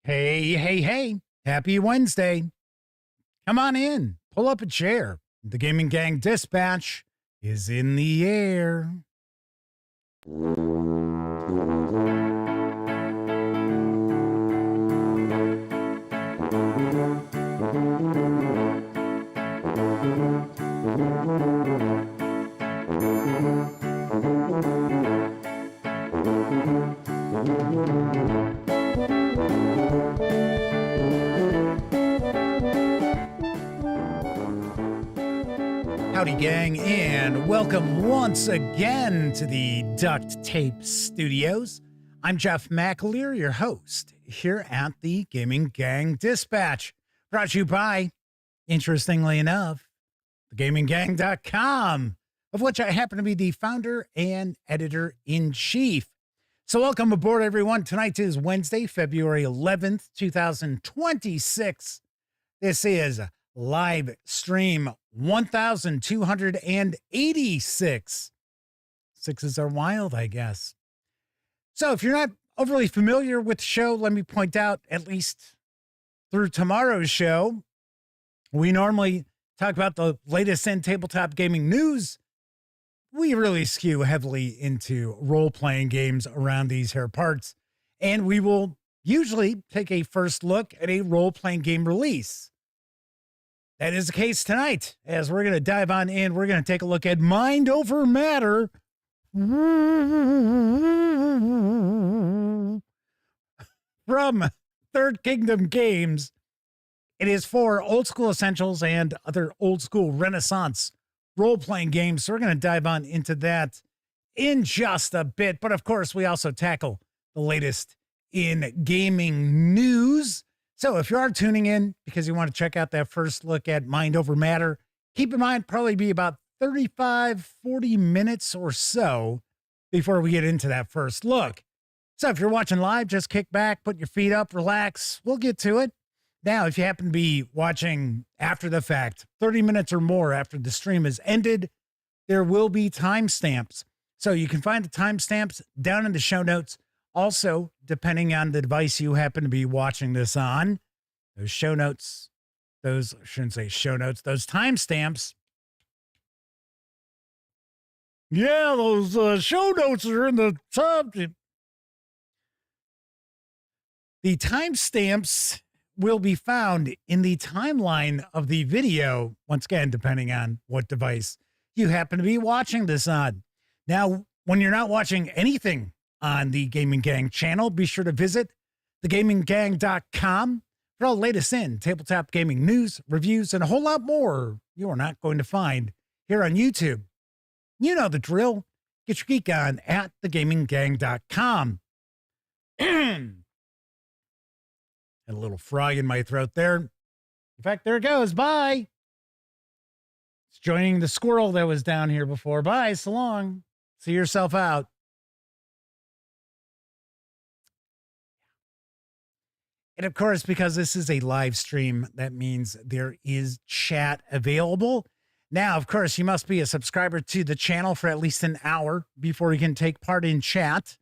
Hey, hey, hey. Happy Wednesday. Come on in. Pull up a chair. The Gaming Gang Dispatch is in the air. Howdy, gang, and welcome once again to the Duct Tape Studios. I'm Jeff McAleer, your host, here at the Gaming Gang Dispatch, brought to you by, interestingly enough, thegaminggang.com, of which I happen to be the founder and editor-in-chief. So welcome aboard, everyone. Tonight is Wednesday, February 11th, 2026. This is live stream 1286. Sixes are wild, I guess. So if you're not overly familiar with the show, let me point out, at least through tomorrow's show, we normally talk about the latest in tabletop gaming news. We really skew heavily into role-playing games around these here parts, and we will usually take a first look at a role-playing game release. That is the case tonight, as we're going to dive on in. We're going to take a look at Mind Over Matter from Third Kingdom Games. It is for old school essentials and other old school Renaissance role-playing games. So we're going to dive on into that in just a bit. But of course, we also tackle the latest in gaming news. So if you are tuning in because you want to check out that first look at Mind Over Matter, keep in mind probably be about 35, 40 minutes or so before we get into that first look. So if you're watching live, just kick back, put your feet up, relax. We'll get to it. Now, if you happen to be watching after the fact, 30 minutes or more after the stream has ended, there will be timestamps. So you can find the timestamps down in the show notes. Also, depending on the device you happen to be watching this on, those show notes, those, I shouldn't say show notes, those timestamps. Yeah, those show notes are in the top. The timestamps will be found in the timeline of the video, once again, depending on what device you happen to be watching this on. Now, when you're not watching anything on the Gaming Gang channel, be sure to visit thegaminggang.com for all the latest in tabletop gaming news, reviews, and a whole lot more you are not going to find here on YouTube. You know the drill. Get your geek on at thegaminggang.com. Had a little frog in my throat there. In fact, there it goes. Bye. It's joining the squirrel that was down here before. Bye. So long. See yourself out. And of course, because this is a live stream, that means there is chat available. Now, of course, you must be a subscriber to the channel for at least an hour before you can take part in chat.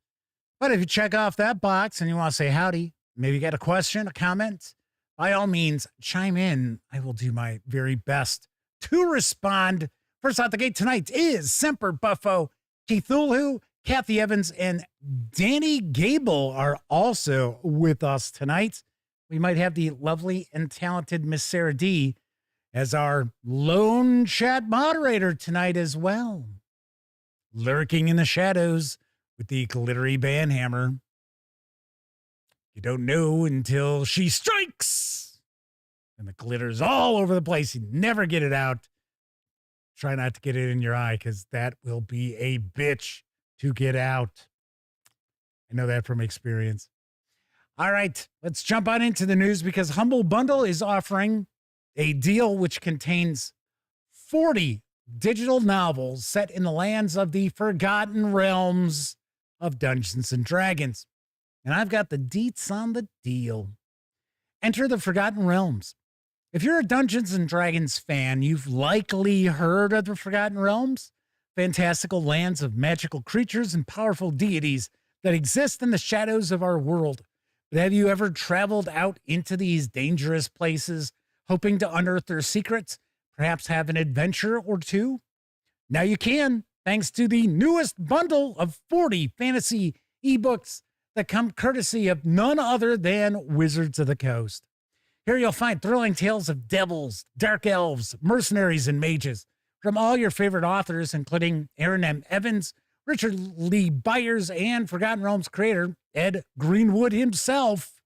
But if you check off that box and you want to say howdy, maybe you got a question, a comment, by all means, chime in. I will do my very best to respond. First out the gate tonight is Semper Buffo, Cthulhu, Kathy Evans, and Danny Gable are also with us tonight. We might have the lovely and talented Miss Sarah D as our lone chat moderator tonight as well. Lurking in the shadows with the glittery banhammer. You don't know until she strikes. And the glitter's all over the place. You never get it out. Try not to get it in your eye because that will be a bitch to get out. I know that from experience. All right, let's jump on into the news because Humble Bundle is offering a deal which contains 40 digital novels set in the lands of the Forgotten Realms of Dungeons and Dragons. And I've got the deets on the deal. Enter the Forgotten Realms. If you're a Dungeons and Dragons fan, you've likely heard of the Forgotten Realms, fantastical lands of magical creatures and powerful deities that exist in the shadows of our world. But have you ever traveled out into these dangerous places, hoping to unearth their secrets, perhaps have an adventure or two? Now you can, thanks to the newest bundle of 40 fantasy ebooks that come courtesy of none other than Wizards of the Coast. Here you'll find thrilling tales of devils, dark elves, mercenaries, and mages from all your favorite authors, including Aaron M. Evans, Richard Lee Byers, and Forgotten Realms creator Ed Greenwood himself.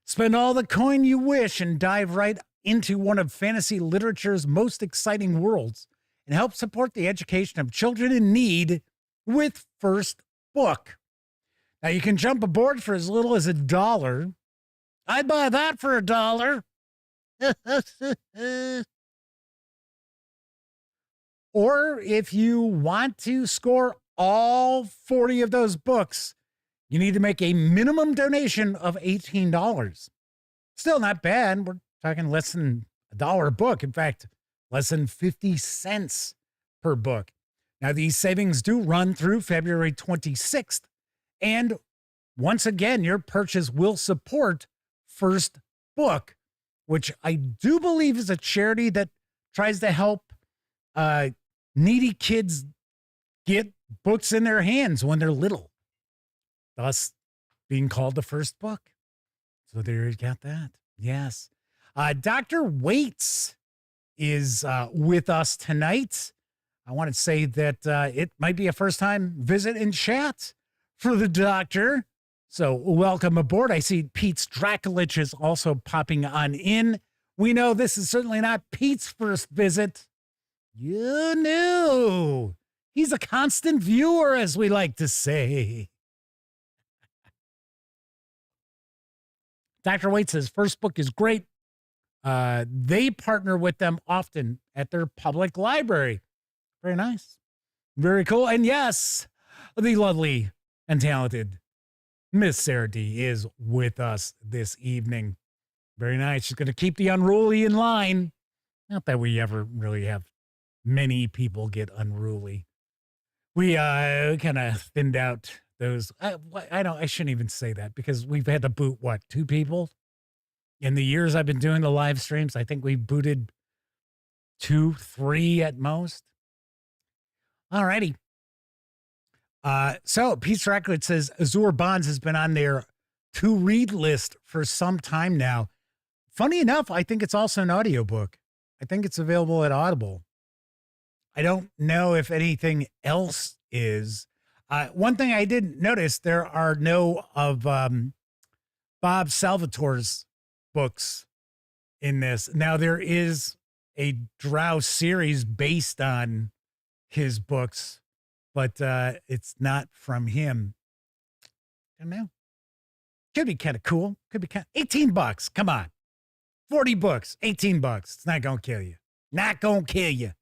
Spend all the coin you wish and dive right into one of fantasy literature's most exciting worlds and help support the education of children in need with First Book. Now, you can jump aboard for as little as $1. I'd buy that for $1. Or if you want to score all 40 of those books, you need to make a minimum donation of $18. Still not bad. We're talking less than $1 a book. In fact, less than 50 cents per book. Now, these savings do run through February 26th. And once again, your purchase will support First Book, which I do believe is a charity that tries to help needy kids get books in their hands when they're little, thus being called the First Book. So there you got that. Yes. Dr. Waits is with us tonight. I want to say that it might be a first-time visit in chat for the doctor. So welcome aboard. I see Pete's Draculich is also popping on in. We know this is certainly not Pete's first visit. You knew. He's a constant viewer, as we like to say. Dr. Waite says First Book is great. They partner with them often at their public library. Very nice. Very cool. And yes, the lovely and talented Miss Sarah D is with us this evening. Very nice. She's going to keep the unruly in line. Not that we ever really have many people get unruly. We kind of thinned out those. I shouldn't even say that because we've had to boot, 2 people? In the years I've been doing the live streams, I think we've booted 2, 3 at most. All righty. So Pete's Record says Azure Bonds has been on their to-read list for some time now. Funny enough, I think it's also an audiobook. I think it's available at Audible. I don't know if anything else is. One thing I did notice, there are no of Bob Salvatore's books in this. Now, there is a Drow series based on his books, but it's not from him. I don't know. Could be kind of cool. Could be kind of $18. Come on. 40 books, $18. It's not going to kill you. Not going to kill you.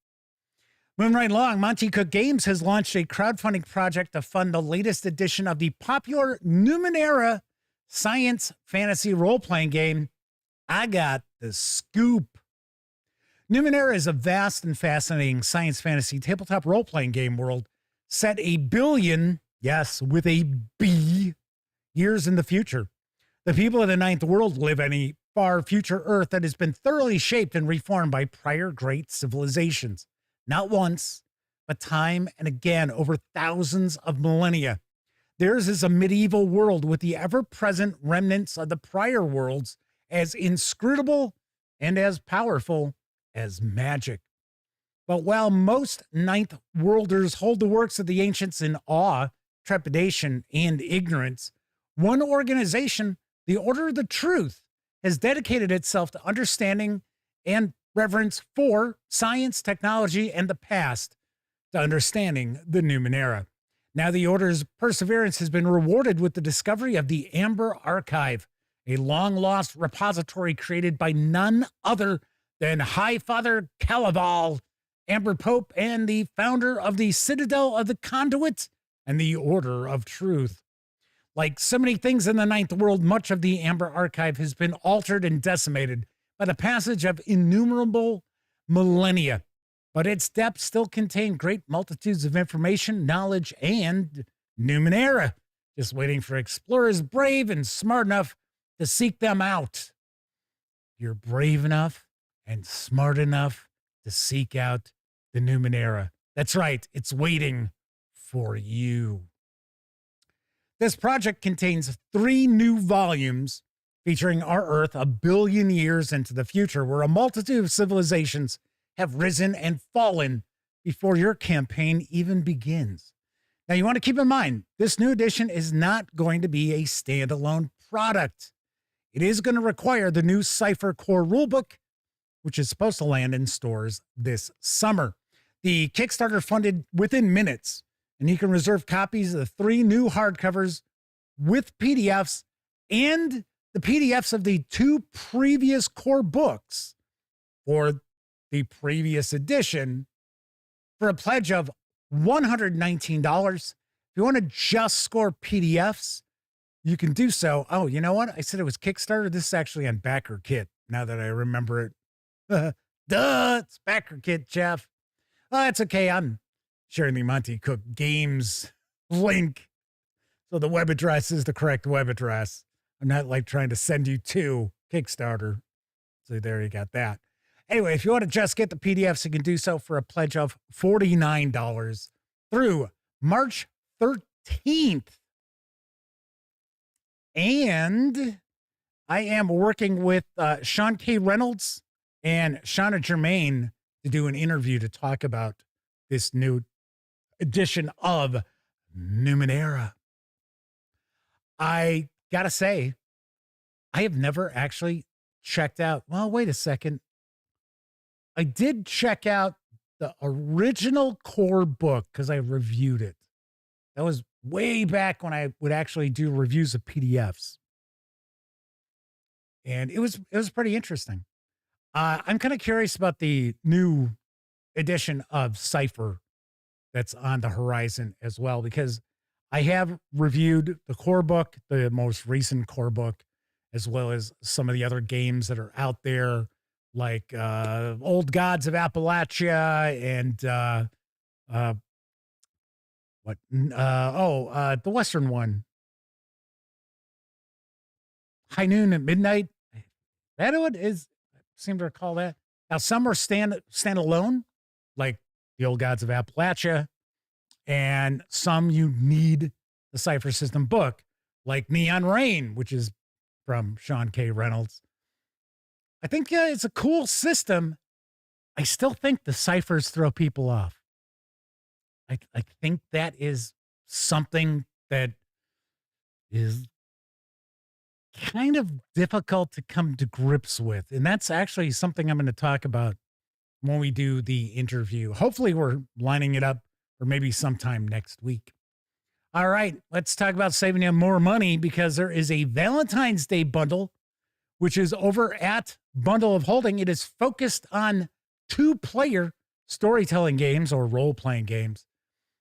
Moving right along, Monte Cook Games has launched a crowdfunding project to fund the latest edition of the popular Numenera science fantasy role-playing game. I got the scoop. Numenera is a vast and fascinating science fantasy tabletop role-playing game world set 1 billion, yes, with a B, years in the future. The people of the Ninth World live in a far future Earth that has been thoroughly shaped and reformed by prior great civilizations. Not once, but time and again over thousands of millennia. Theirs is a medieval world with the ever-present remnants of the prior worlds, as inscrutable and as powerful as magic. But while most Ninth Worlders hold the works of the ancients in awe, trepidation, and ignorance, one organization, the Order of the Truth, has dedicated itself to understanding and reverence for science, technology, and the past, to understanding the Numenera. Now the Order's perseverance has been rewarded with the discovery of the Amber Archive, a long-lost repository created by none other than High Father Calaval, Amber Pope, and the founder of the Citadel of the Conduit and the Order of Truth. Like so many things in the Ninth World, much of the Amber Archive has been altered and decimated by the passage of innumerable millennia, but its depths still contain great multitudes of information, knowledge, and Numenera, just waiting for explorers brave and smart enough to seek them out. You're brave enough and smart enough to seek out the Numenera. That's right, it's waiting for you. This project contains 3 new volumes featuring our Earth a billion years into the future, where a multitude of civilizations have risen and fallen before your campaign even begins. Now, you want to keep in mind, this new edition is not going to be a standalone product. It is going to require the new Cypher Core rulebook, which is supposed to land in stores this summer. The Kickstarter funded within minutes, and you can reserve copies of the 3 new hardcovers with PDFs and the PDFs of the 2 previous core books for the previous edition for a pledge of $119. If you want to just score PDFs, you can do so. Oh, you know what? I said it was Kickstarter. This is actually on BackerKit, now that I remember it. Duh, it's BackerKit, Jeff. Oh, that's okay. I'm sharing the Monte Cook Games link, so the web address is the correct web address. I'm not like trying to send you to Kickstarter. So there you got that. Anyway, if you want to just get the PDFs, you can do so for a pledge of $49 through March 13th. And I am working with Sean K. Reynolds and Shauna Germain to do an interview to talk about this new edition of Numenera. I gotta say, I have never actually checked out. Well, wait a second. I did check out the original core book because I reviewed it. That was way back when I would actually do reviews of PDFs. And it was pretty interesting. I'm kind of curious about the new edition of Cypher that's on the horizon as well, because I have reviewed the core book, the most recent core book, as well as some of the other games that are out there, like Old Gods of Appalachia and the Western one, High Noon at Midnight. That one is, I seem to recall that. Now some are standalone, like the Old Gods of Appalachia, and some you need the Cypher System book, like Neon Rain, which is from Sean K. Reynolds. I think it's a cool system. I still think the ciphers throw people off. I think that is something that is kind of difficult to come to grips with. And that's actually something I'm going to talk about when we do the interview. Hopefully we're lining it up for maybe sometime next week. All right, let's talk about saving you more money, because there is a Valentine's Day bundle, which is over at Bundle of Holding. It is focused on 2-player storytelling games or role-playing games.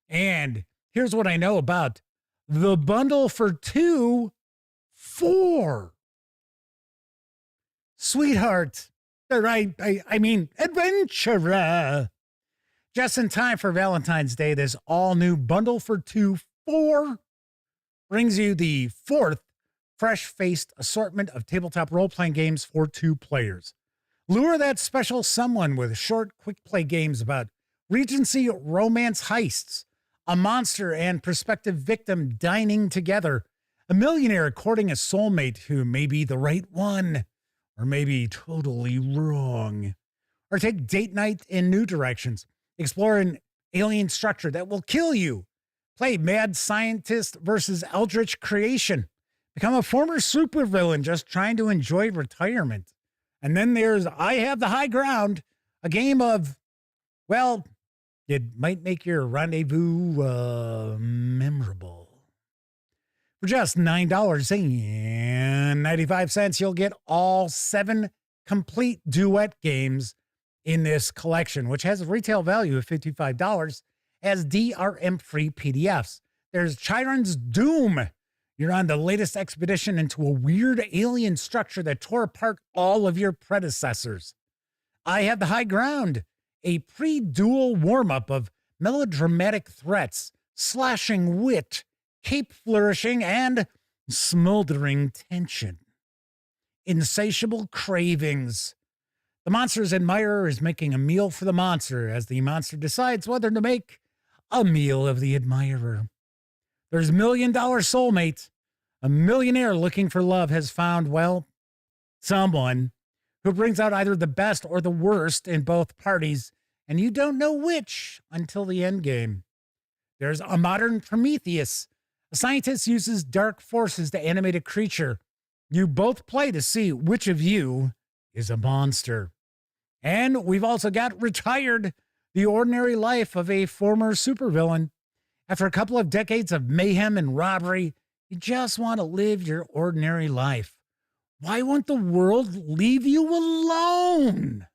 And here's what I know about the bundle for 2 for Sweetheart. I mean, adventurer. Just in time for Valentine's Day, this all-new bundle for 2 for brings you the 4th fresh-faced assortment of tabletop role-playing games for 2 players. Lure that special someone with short, quick-play games about Regency romance heists, a monster and prospective victim dining together, a millionaire courting a soulmate who may be the right one, or maybe totally wrong. Or take date night in new directions. Explore an alien structure that will kill you. Play mad scientist versus eldritch creation. Become a former supervillain just trying to enjoy retirement. And then there's I Have the High Ground, a game of, well, it might make your rendezvous memorable. For just $9.95, you'll get all 7 complete duet games in this collection, which has a retail value of $55 as DRM-free PDFs. There's Chiron's Doom. You're on the latest expedition into a weird alien structure that tore apart all of your predecessors. I Have the High Ground, a pre-duel warm-up of melodramatic threats, slashing wit, cape flourishing, and smoldering tension. Insatiable cravings. The monster's admirer is making a meal for the monster as the monster decides whether to make a meal of the admirer. There's $1 Million Soulmate. A millionaire looking for love has found, well, someone who brings out either the best or the worst in both parties, and you don't know which until the end game. There's a modern Prometheus. A scientist uses dark forces to animate a creature. You both play to see which of you is a monster. And we've also got Retired, the ordinary life of a former supervillain. After a couple of decades of mayhem and robbery, you just want to live your ordinary life. Why won't the world leave you alone?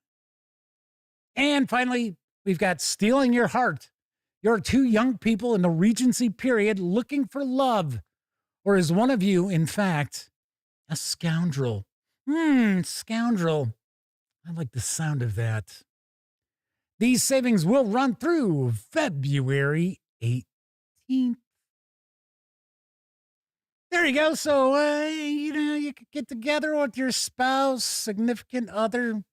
And finally, we've got Stealing Your Heart. You're two young people in the Regency period looking for love. Or is one of you, in fact, a scoundrel? Scoundrel. I like the sound of that. These savings will run through February 18th. There you go. So, you could get together with your spouse, significant other,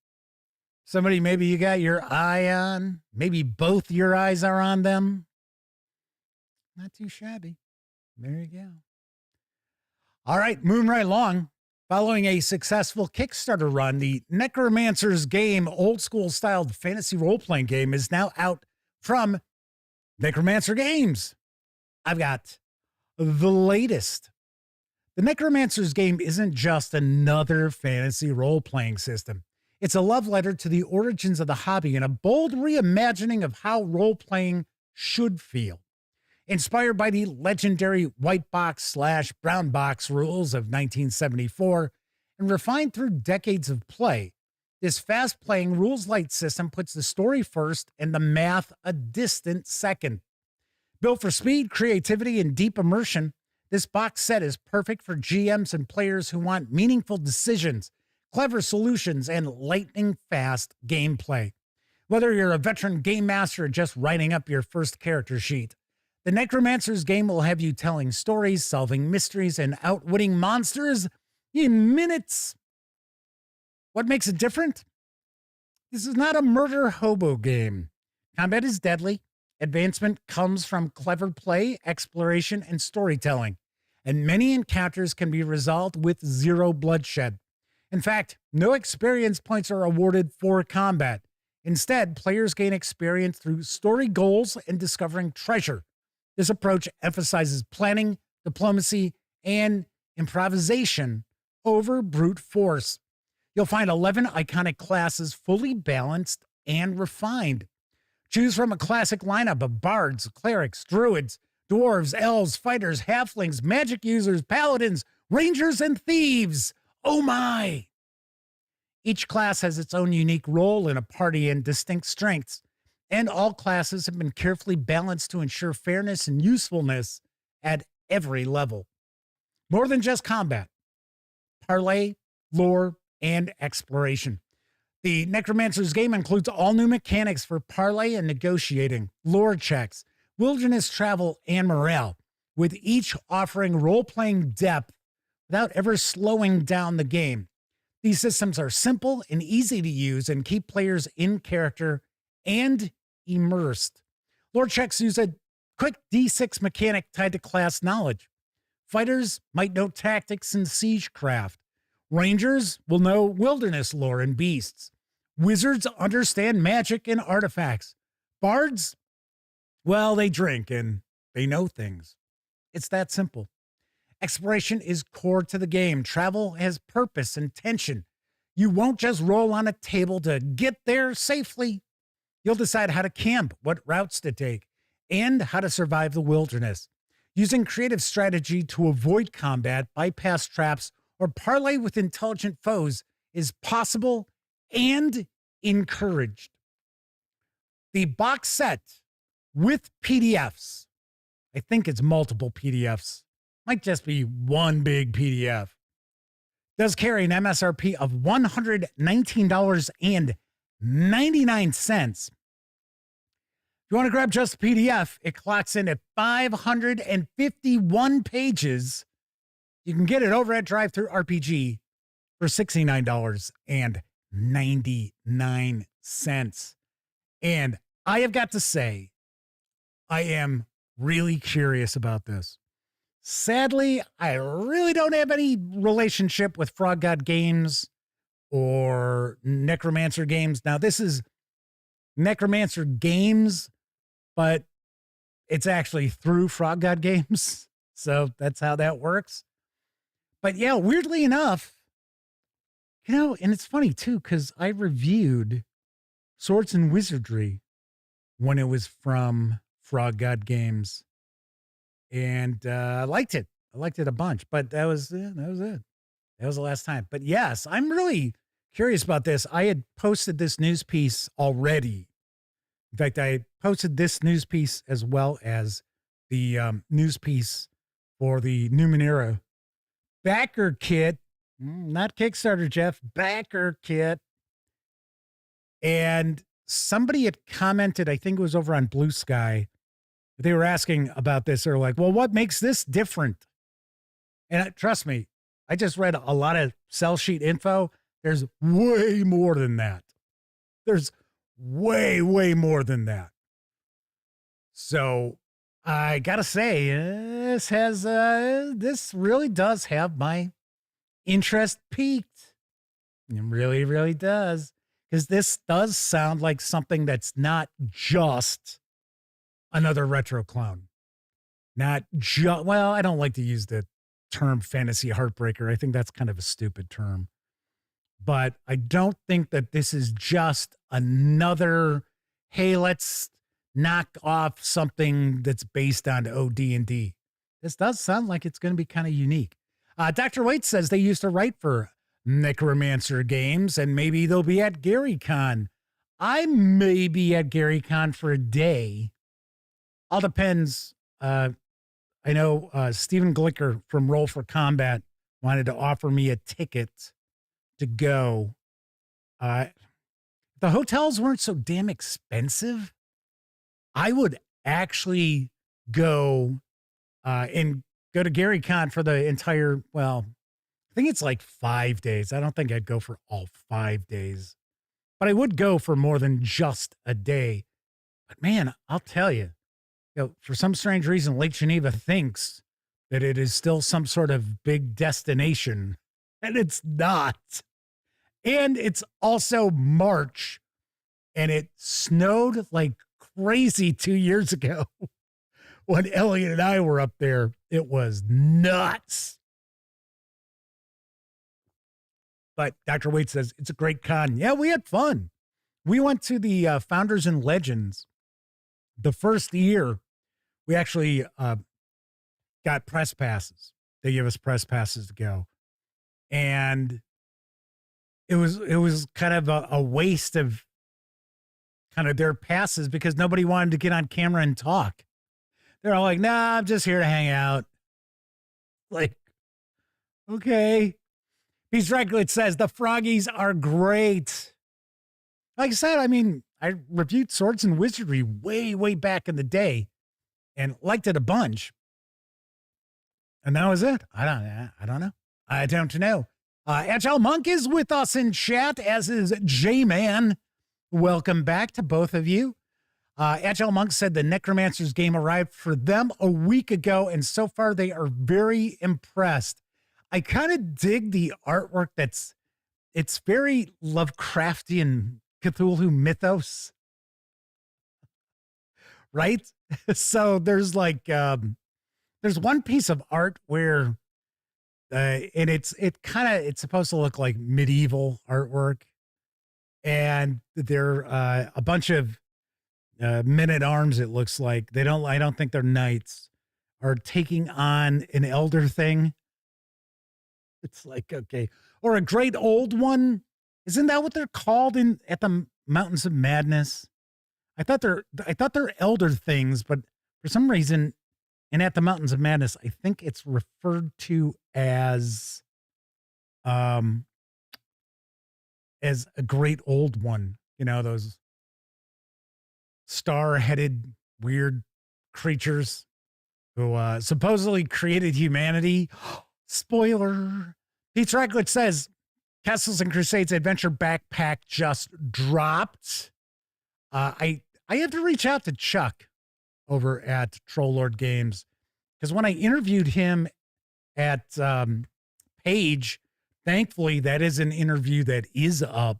somebody maybe you got your eye on. Maybe both your eyes are on them. Not too shabby. There you go. All right, moving right along. Following a successful Kickstarter run, the Necromancer's Game old school styled fantasy role-playing game is now out from Necromancer Games. I've got the latest. The Necromancer's Game isn't just another fantasy role-playing system. It's a love letter to the origins of the hobby and a bold reimagining of how role-playing should feel. Inspired by the legendary white box/brown box rules of 1974 and refined through decades of play, this fast-playing rules-light system puts the story first and the math a distant second. Built for speed, creativity, and deep immersion, this box set is perfect for GMs and players who want meaningful decisions, clever solutions, and lightning-fast gameplay. Whether you're a veteran game master or just writing up your first character sheet, the Necromancer's Game will have you telling stories, solving mysteries, and outwitting monsters in minutes. What makes it different? This is not a murder hobo game. Combat is deadly. Advancement comes from clever play, exploration, and storytelling, and many encounters can be resolved with zero bloodshed. In fact, no experience points are awarded for combat. Instead, players gain experience through story goals and discovering treasure. This approach emphasizes planning, diplomacy, and improvisation over brute force. You'll find 11 iconic classes fully balanced and refined. Choose from a classic lineup of bards, clerics, druids, dwarves, elves, fighters, halflings, magic users, paladins, rangers, and thieves. Oh my! Each class has its own unique role in a party and distinct strengths, and all classes have been carefully balanced to ensure fairness and usefulness at every level. More than just combat, parlay, lore, and exploration. The Necromancer's Game includes all new mechanics for parlay and negotiating, lore checks, wilderness travel, and morale, with each offering role-playing depth without ever slowing down the game. These systems are simple and easy to use and keep players in character and immersed. Lore checks use a quick D6 mechanic tied to class knowledge. Fighters might know tactics and siegecraft. Rangers will know wilderness lore and beasts. Wizards understand magic and artifacts. Bards, well, they drink and they know things. It's that simple. Exploration is core to the game. Travel has purpose and tension. You won't just roll on a table to get there safely. You'll decide how to camp, what routes to take, and how to survive the wilderness. Using creative strategy to avoid combat, bypass traps, or parlay with intelligent foes is possible and encouraged. The box set with PDFs, I think it's multiple PDFs, might just be one big PDF, does carry an MSRP of $119.99. If you want to grab just the PDF, it clocks in at 551 pages. You can get it over at DriveThruRPG for $69.99. And I have got to say, I am really curious about this. Sadly, I really don't have any relationship with Frog God Games or Necromancer Games. Now, this is Necromancer Games, but it's actually through Frog God Games. So that's how that works. But yeah, weirdly enough, and it's funny too, because I reviewed Swords and Wizardry when it was from Frog God Games. And I liked it. I liked it a bunch, but that was it. That was the last time. But yes, I'm really curious about this. I had posted this news piece already. In fact, I posted this news piece as well as the news piece for the Numenera backer kit, not Kickstarter, Jeff, backer kit. And somebody had commented, I think it was over on Blue Sky. They were asking about this. They're like, well, what makes this different? And trust me, I just read a lot of sell sheet info. There's way more than that. There's way, way more than that. So I got to say, this really does have my interest peaked. It really, really does. Because this does sound like something that's not just another retro clone. Not just, well, I don't like to use the term fantasy heartbreaker. I think that's kind of a stupid term. But I don't think that this is just another, hey, let's knock off something that's based on OD&D. This does sound like it's going to be kind of unique. Dr. Waite says they used to write for Necromancer Games, and maybe they'll be at GaryCon. I may be at GaryCon for a day. All depends. I know Stephen Glicker from Roll for Combat wanted to offer me a ticket to go. The hotels weren't so damn expensive. I would actually go and go to GaryCon for the entire, well, I think it's like 5 days. I don't think I'd go for all 5 days, but I would go for more than just a day. But man, I'll tell you, for some strange reason, Lake Geneva thinks that it is still some sort of big destination, and it's not. And it's also March, and it snowed like crazy 2 years ago when Elliot and I were up there. It was nuts. But Dr. Waite says it's a great con. Yeah, we had fun. We went to the Founders and Legends. The first year, we actually got press passes. They gave us press passes to go. And it was kind of a waste of kind of their passes because nobody wanted to get on camera and talk. They're all like, nah, I'm just here to hang out. Like, okay. Peace Dracula says the Froggies are great. Like I said, I mean, I reviewed Swords and Wizardry way, way back in the day and liked it a bunch. And that was it. I don't know. I don't know. Agile Monk is with us in chat, as is J-Man. Welcome back to both of you. Agile Monk said the Necromancer's game arrived for them a week ago, and so far they are very impressed. I kind of dig the artwork it's very Lovecraftian Cthulhu mythos, right? So there's like, there's one piece of art where, and it's supposed to look like medieval artwork. And they're a bunch of men-at-arms, it looks like. I don't think they're knights, are taking on an elder thing. It's like, okay. Or a great old one. Isn't that what they're called at the Mountains of Madness? I thought they're elder things, but for some reason, and at the Mountains of Madness, I think it's referred to as a great old one. You know, those star-headed weird creatures who supposedly created humanity. Spoiler. Pete Recklich says, Castles and Crusades Adventure Backpack just dropped. I have to reach out to Chuck over at Trollord Games, because when I interviewed him at Page, thankfully that is an interview that is up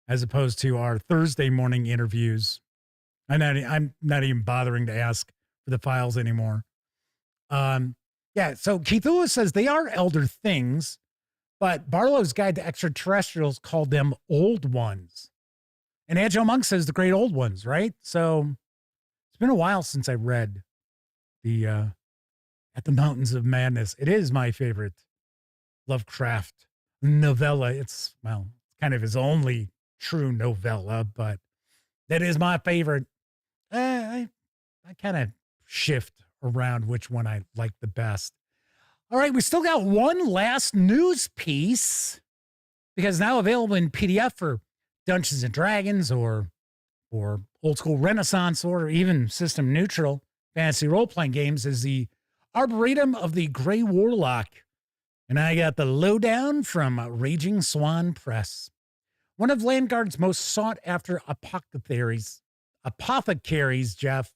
as opposed to our Thursday morning interviews. I'm not even bothering to ask for the files anymore. Yeah, so Keith Lewis says they are elder things, but Barlow's Guide to Extraterrestrials called them old ones. And Agile Monk says the great old ones, right? So it's been a while since I read the At the Mountains of Madness. It is my favorite Lovecraft novella. It's, well, kind of his only true novella, but that is my favorite. I kind of shift around which one I like the best. All right, we still got one last news piece, because now available in PDF for Dungeons and Dragons or old school Renaissance or even system neutral fantasy role-playing games is the Arboretum of the Grey Warlock. And I got the lowdown from Raging Swan Press. One of Landguard's most sought-after apothecaries, Jeff.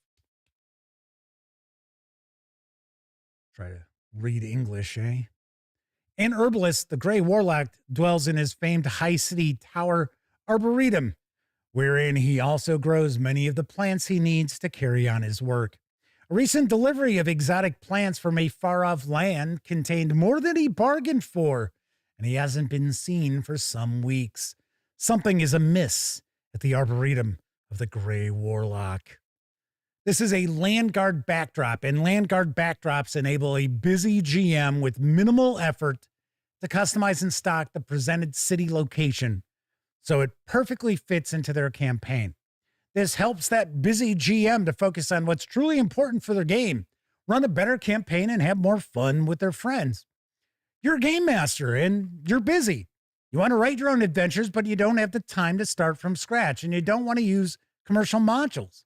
Try to read English, eh? An herbalist, the Grey Warlock dwells in his famed High City Tower Arboretum, wherein he also grows many of the plants he needs to carry on his work. A recent delivery of exotic plants from a far-off land contained more than he bargained for, and he hasn't been seen for some weeks. Something is amiss at the Arboretum of the Grey Warlock. This is a Landguard backdrop, and Landguard backdrops enable a busy GM with minimal effort to customize and stock the presented city location, so it perfectly fits into their campaign. This helps that busy GM to focus on what's truly important for their game, run a better campaign, and have more fun with their friends. You're a game master, and you're busy. You want to write your own adventures, but you don't have the time to start from scratch, and you don't want to use commercial modules.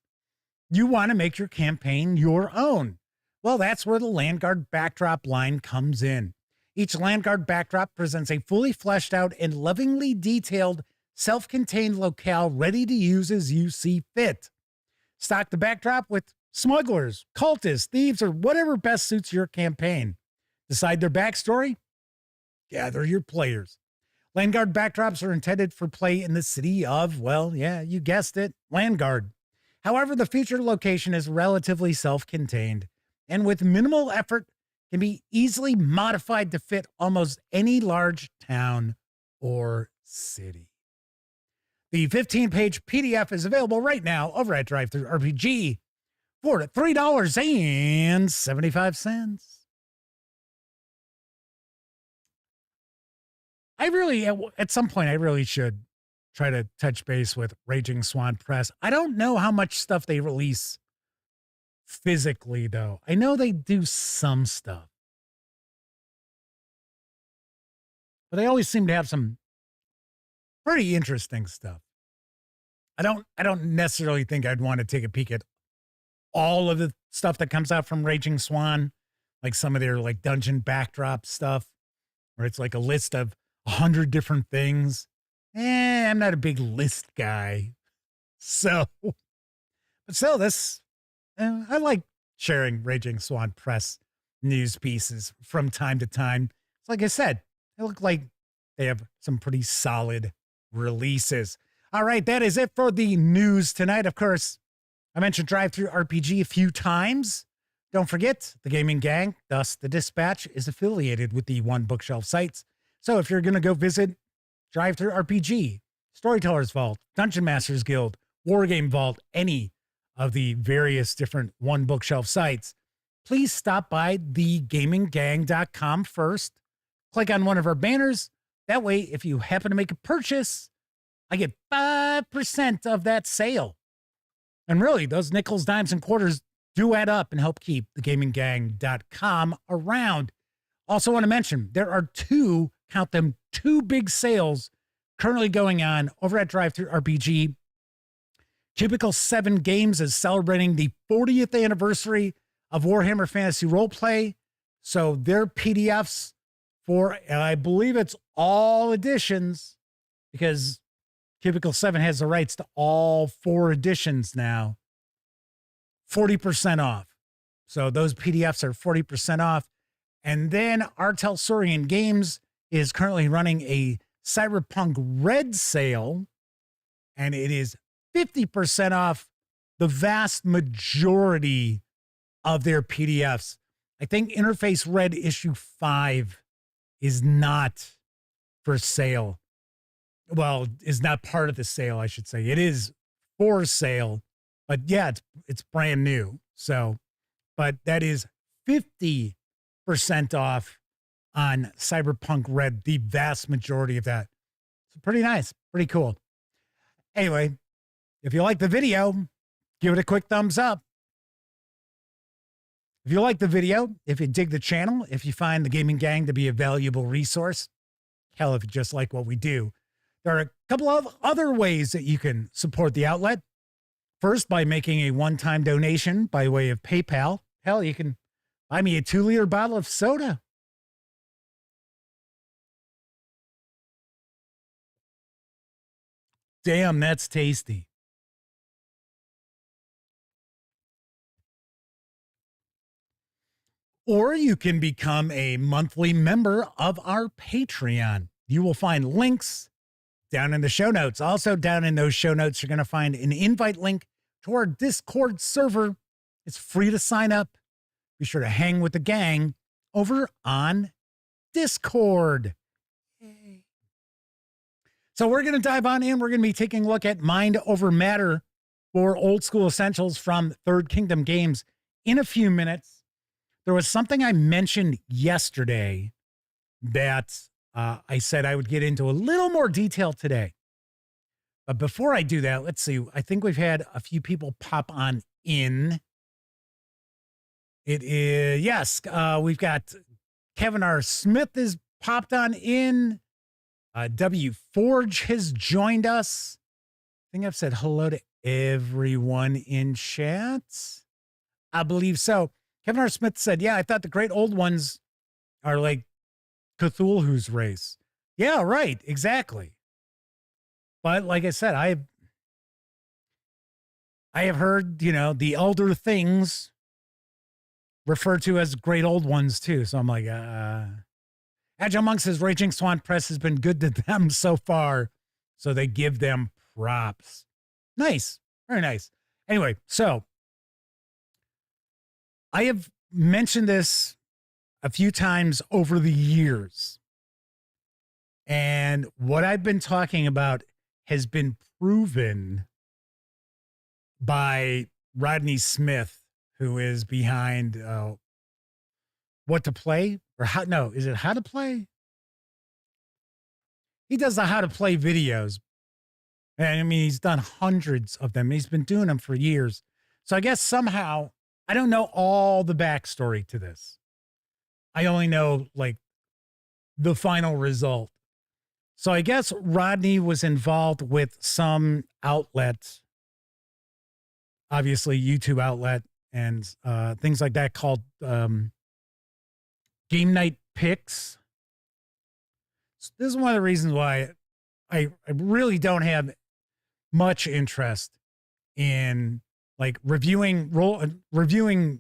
You want to make your campaign your own. Well, that's where the Landguard backdrop line comes in. Each Landguard backdrop presents a fully fleshed out and lovingly detailed self-contained locale ready to use as you see fit. Stock the backdrop with smugglers, cultists, thieves, or whatever best suits your campaign. Decide their backstory? Gather your players. Landguard backdrops are intended for play in the city of, well, yeah, you guessed it, Landguard. However, the future location is relatively self-contained and with minimal effort can be easily modified to fit almost any large town or city. The 15-page PDF is available right now over at DriveThruRPG for $3.75. At some point, I really should try to touch base with Raging Swan Press. I don't know how much stuff they release physically, though. I know they do some stuff, but they always seem to have some pretty interesting stuff. I don't necessarily think I'd want to take a peek at all of the stuff that comes out from Raging Swan, like some of their like dungeon backdrop stuff, where it's like a list of 100 different things. I'm not a big list guy. So, but still, I like sharing Raging Swan Press news pieces from time to time. It's like I said, they look like they have some pretty solid releases. All right, that is it for the news tonight. Of course, I mentioned DriveThruRPG a few times. Don't forget, the Gaming Gang, thus the Dispatch, is affiliated with the One Bookshelf sites. So if you're going to go visit DriveThruRPG, Storyteller's Vault, Dungeon Masters Guild, Wargame Vault, any of the various different One Bookshelf sites, please stop by thegaminggang.com first. Click on one of our banners. That way, if you happen to make a purchase, I get 5% of that sale. And really, those nickels, dimes, and quarters do add up and help keep thegaminggang.com around. Also want to mention, there are two big sales currently going on over at DriveThruRPG. Cubicle 7 Games is celebrating the 40th anniversary of Warhammer Fantasy Roleplay. So their PDFs for, I believe it's all editions, because Cubicle 7 has the rights to all 4 editions now, 40% off. So those PDFs are 40% off. And then Artel Saurian Games is currently running a Cyberpunk Red sale, and it is 50% off the vast majority of their PDFs. I think Interface Red issue 5 is not for sale. Well, is not part of the sale, I should say. It is for sale, but yeah, it's brand new. So, but that is 50% off on Cyberpunk Red, the vast majority of that. So pretty nice, pretty cool. Anyway, if you like the video, give it a quick thumbs up. If you like the video, if you dig the channel, if you find the Gaming Gang to be a valuable resource, hell, if you just like what we do, there are a couple of other ways that you can support the outlet. First, by making a one-time donation by way of PayPal. Hell, you can buy me a 2-liter bottle of soda. Damn, that's tasty. Or you can become a monthly member of our Patreon. You will find links down in the show notes. Also, down in those show notes, you're going to find an invite link to our Discord server. It's free to sign up. Be sure to hang with the gang over on Discord. Yay. So we're going to dive on in. We're going to be taking a look at Mind Over Matter for Old School Essentials from Third Kingdom Games in a few minutes. There was something I mentioned yesterday that I said I would get into a little more detail today. But before I do that, let's see. I think we've had a few people pop on in. It is, yes, we've got Kevin R. Smith has popped on in. W. Forge has joined us. I think I've said hello to everyone in chat. I believe so. Kevin R. Smith said, yeah, I thought the great old ones are like Cthulhu's race. Yeah, right. Exactly. But like I said, I have heard, the elder things referred to as great old ones too. So I'm like, Agile Monk says Raging Swan Press has been good to them so far. So they give them props. Nice. Very nice. Anyway, so I have mentioned this a few times over the years. And what I've been talking about has been proven by Rodney Smith, who is behind What to Play or how, no, is it How to Play? He does the How to Play videos. And I mean, he's done hundreds of them. He's been doing them for years. So I guess somehow, I don't know all the backstory to this. I only know like the final result. So I guess Rodney was involved with some outlet, obviously YouTube outlet and things like that called Game Night Picks. So this is one of the reasons why I really don't have much interest in like reviewing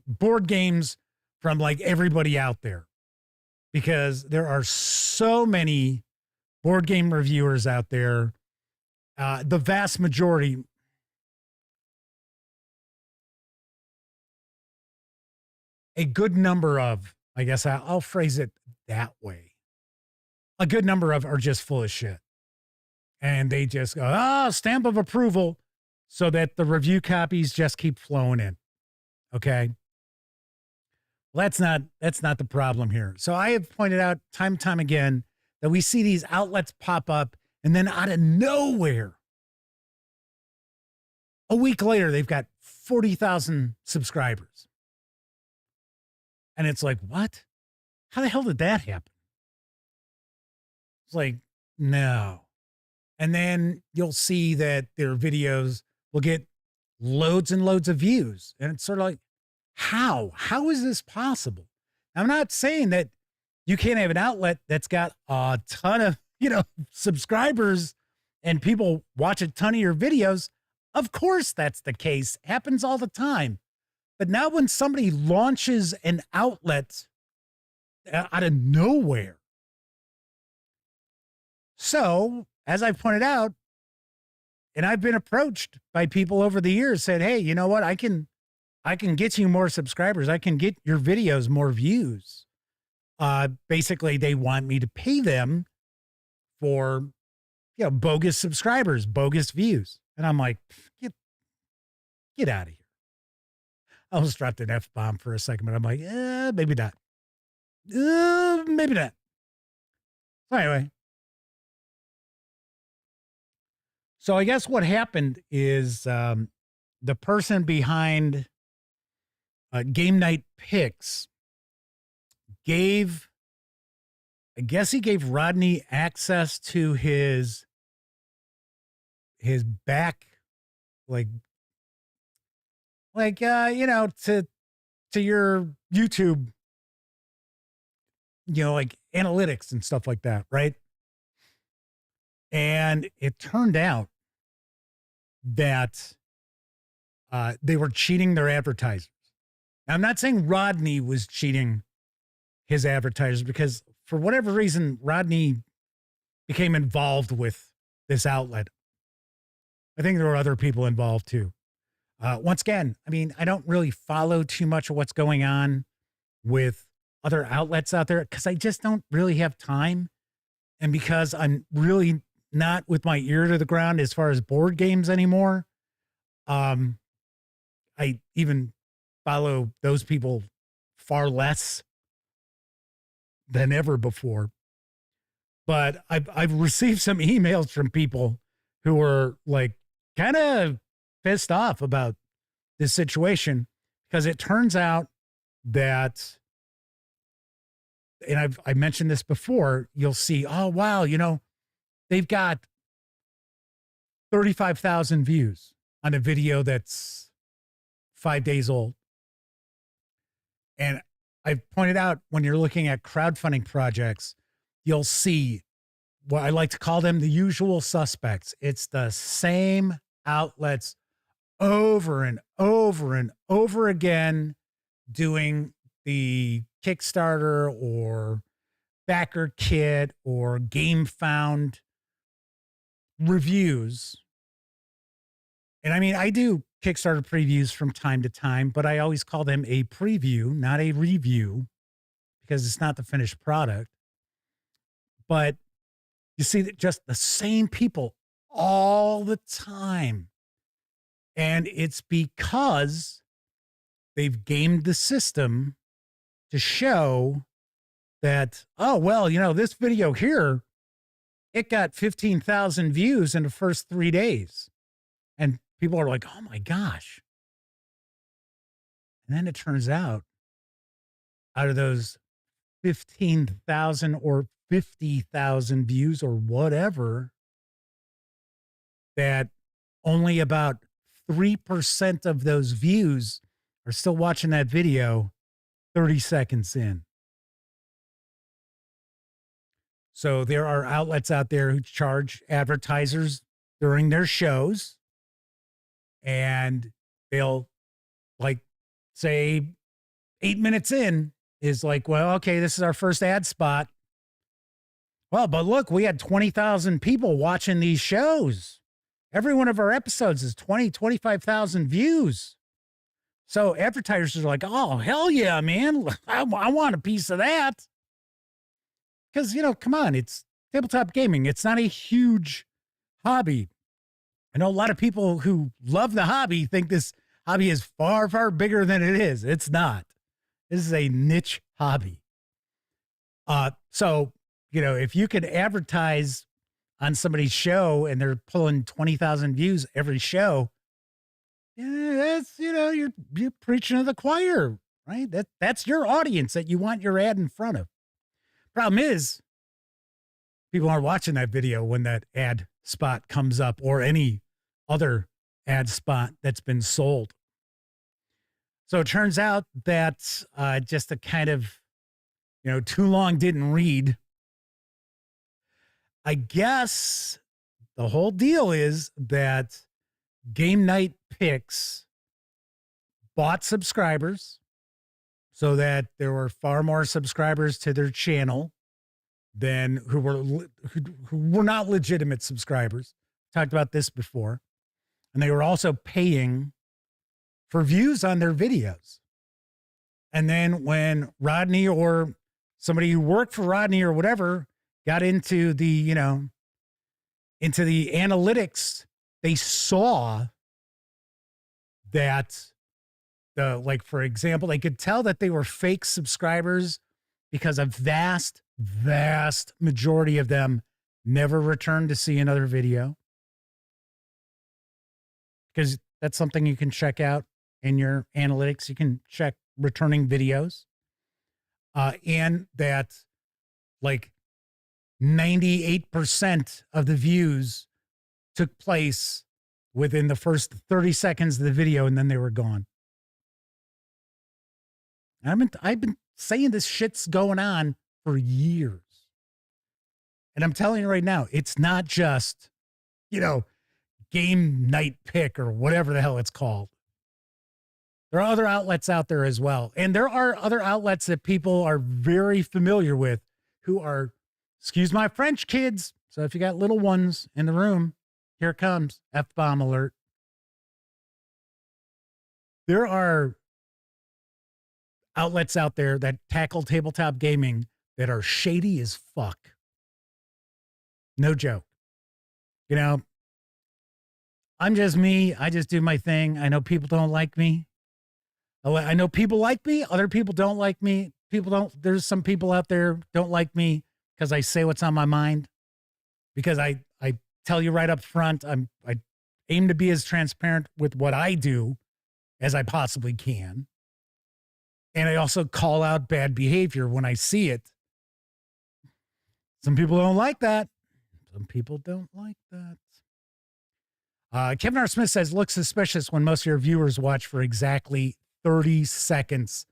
board games from like everybody out there, because there are so many board game reviewers out there. The vast majority, a good number of, I guess I'll phrase it that way. A good number of are just full of shit. And they just go, stamp of approval, so that the review copies just keep flowing in. Okay. Well, that's not the problem here. So I have pointed out time and time again that we see these outlets pop up, and then out of nowhere, a week later, they've got 40,000 subscribers. And it's like, what? How the hell did that happen? It's like, no. And then you'll see that their videos will get loads and loads of views. And it's sort of like, how is this possible? I'm not saying that you can't have an outlet that's got a ton of, subscribers and people watch a ton of your videos. Of course, that's the case. Happens all the time. But now when somebody launches an outlet out of nowhere. So, as I pointed out, and I've been approached by people over the years, said, hey, you know what? I can get you more subscribers. I can get your videos more views. Basically, they want me to pay them for, bogus subscribers, bogus views. And I'm like, get out of here. I almost dropped an F-bomb for a second, but I'm like, maybe not. Maybe not. So anyway. So I guess what happened is the person behind Game Night Picks gave Rodney access to his back, to your YouTube, like analytics and stuff like that, right? And it turned out that they were cheating their advertisers. Now, I'm not saying Rodney was cheating his advertisers, because for whatever reason, Rodney became involved with this outlet. I think there were other people involved too. Once again, I mean, I don't really follow too much of what's going on with other outlets out there because I just don't really have time. And because I'm really not with my ear to the ground as far as board games anymore, I even follow those people far less than ever before. But I've received some emails from people who were like kind of pissed off about this situation, because it turns out that, and I mentioned this before, you'll see, oh, wow, they've got 35,000 views on a video that's 5 days old. And I've pointed out, when you're looking at crowdfunding projects, you'll see what I like to call them the usual suspects. It's the same outlets over and over and over again doing the Kickstarter or backer kit or Game Found reviews. And I mean, I do Kickstarter previews from time to time, but I always call them a preview, not a review, because it's not the finished product. But you see that just the same people all the time. And it's because they've gamed the system to show that, oh, well, this video here, it got 15,000 views in the first 3 days. And people are like, oh my gosh. And then it turns out of those 15,000 or 50,000 views or whatever, that only about 3% of those views are still watching that video 30 seconds in. So there are outlets out there who charge advertisers during their shows, and they'll say 8 minutes in is like, well, okay, this is our first ad spot. Well, but look, we had 20,000 people watching these shows. Every one of our episodes is 25,000 views. So advertisers are like, oh, hell yeah, man. I want a piece of that. Because, come on, it's tabletop gaming. It's not a huge hobby. I know a lot of people who love the hobby think this hobby is far, far bigger than it is. It's not. This is a niche hobby. So, if you could advertise on somebody's show and they're pulling 20,000 views every show, yeah, that's, you're preaching to the choir, right? That's your audience that you want your ad in front of. Problem is, people aren't watching that video when that ad spot comes up, or any other ad spot that's been sold. So it turns out that just a kind of, too long didn't read. I guess the whole deal is that Game Night Picks bought subscribers so that there were far more subscribers to their channel than who were not legitimate subscribers. Talked about this before. And they were also paying for views on their videos. And then when Rodney or somebody who worked for Rodney or whatever got into the, into the analytics, they saw that for example, they could tell that they were fake subscribers because a vast majority of them never returned to see another video. Because that's something you can check out in your analytics. You can check returning videos. And that 98% of the views took place within the first 30 seconds of the video, and then they were gone. I've been saying this shit's going on for years. And I'm telling you right now, it's not just, Game Night Pick or whatever the hell it's called. There are other outlets out there as well. And there are other outlets that people are very familiar with who are, excuse my French, kids. So if you got little ones in the room, here it comes, F-bomb alert. There are outlets out there that tackle tabletop gaming that are shady as fuck. No joke. I'm just me. I just do my thing. I know people don't like me. I know people like me. Other people don't like me. There's some people out there don't like me because I say what's on my mind. Because I tell you right up front, I aim to be as transparent with what I do as I possibly can. And I also call out bad behavior when I see it. Some people don't like that. Some people don't like that. Kevin R. Smith says, looks suspicious when most of your viewers watch for exactly 30 seconds.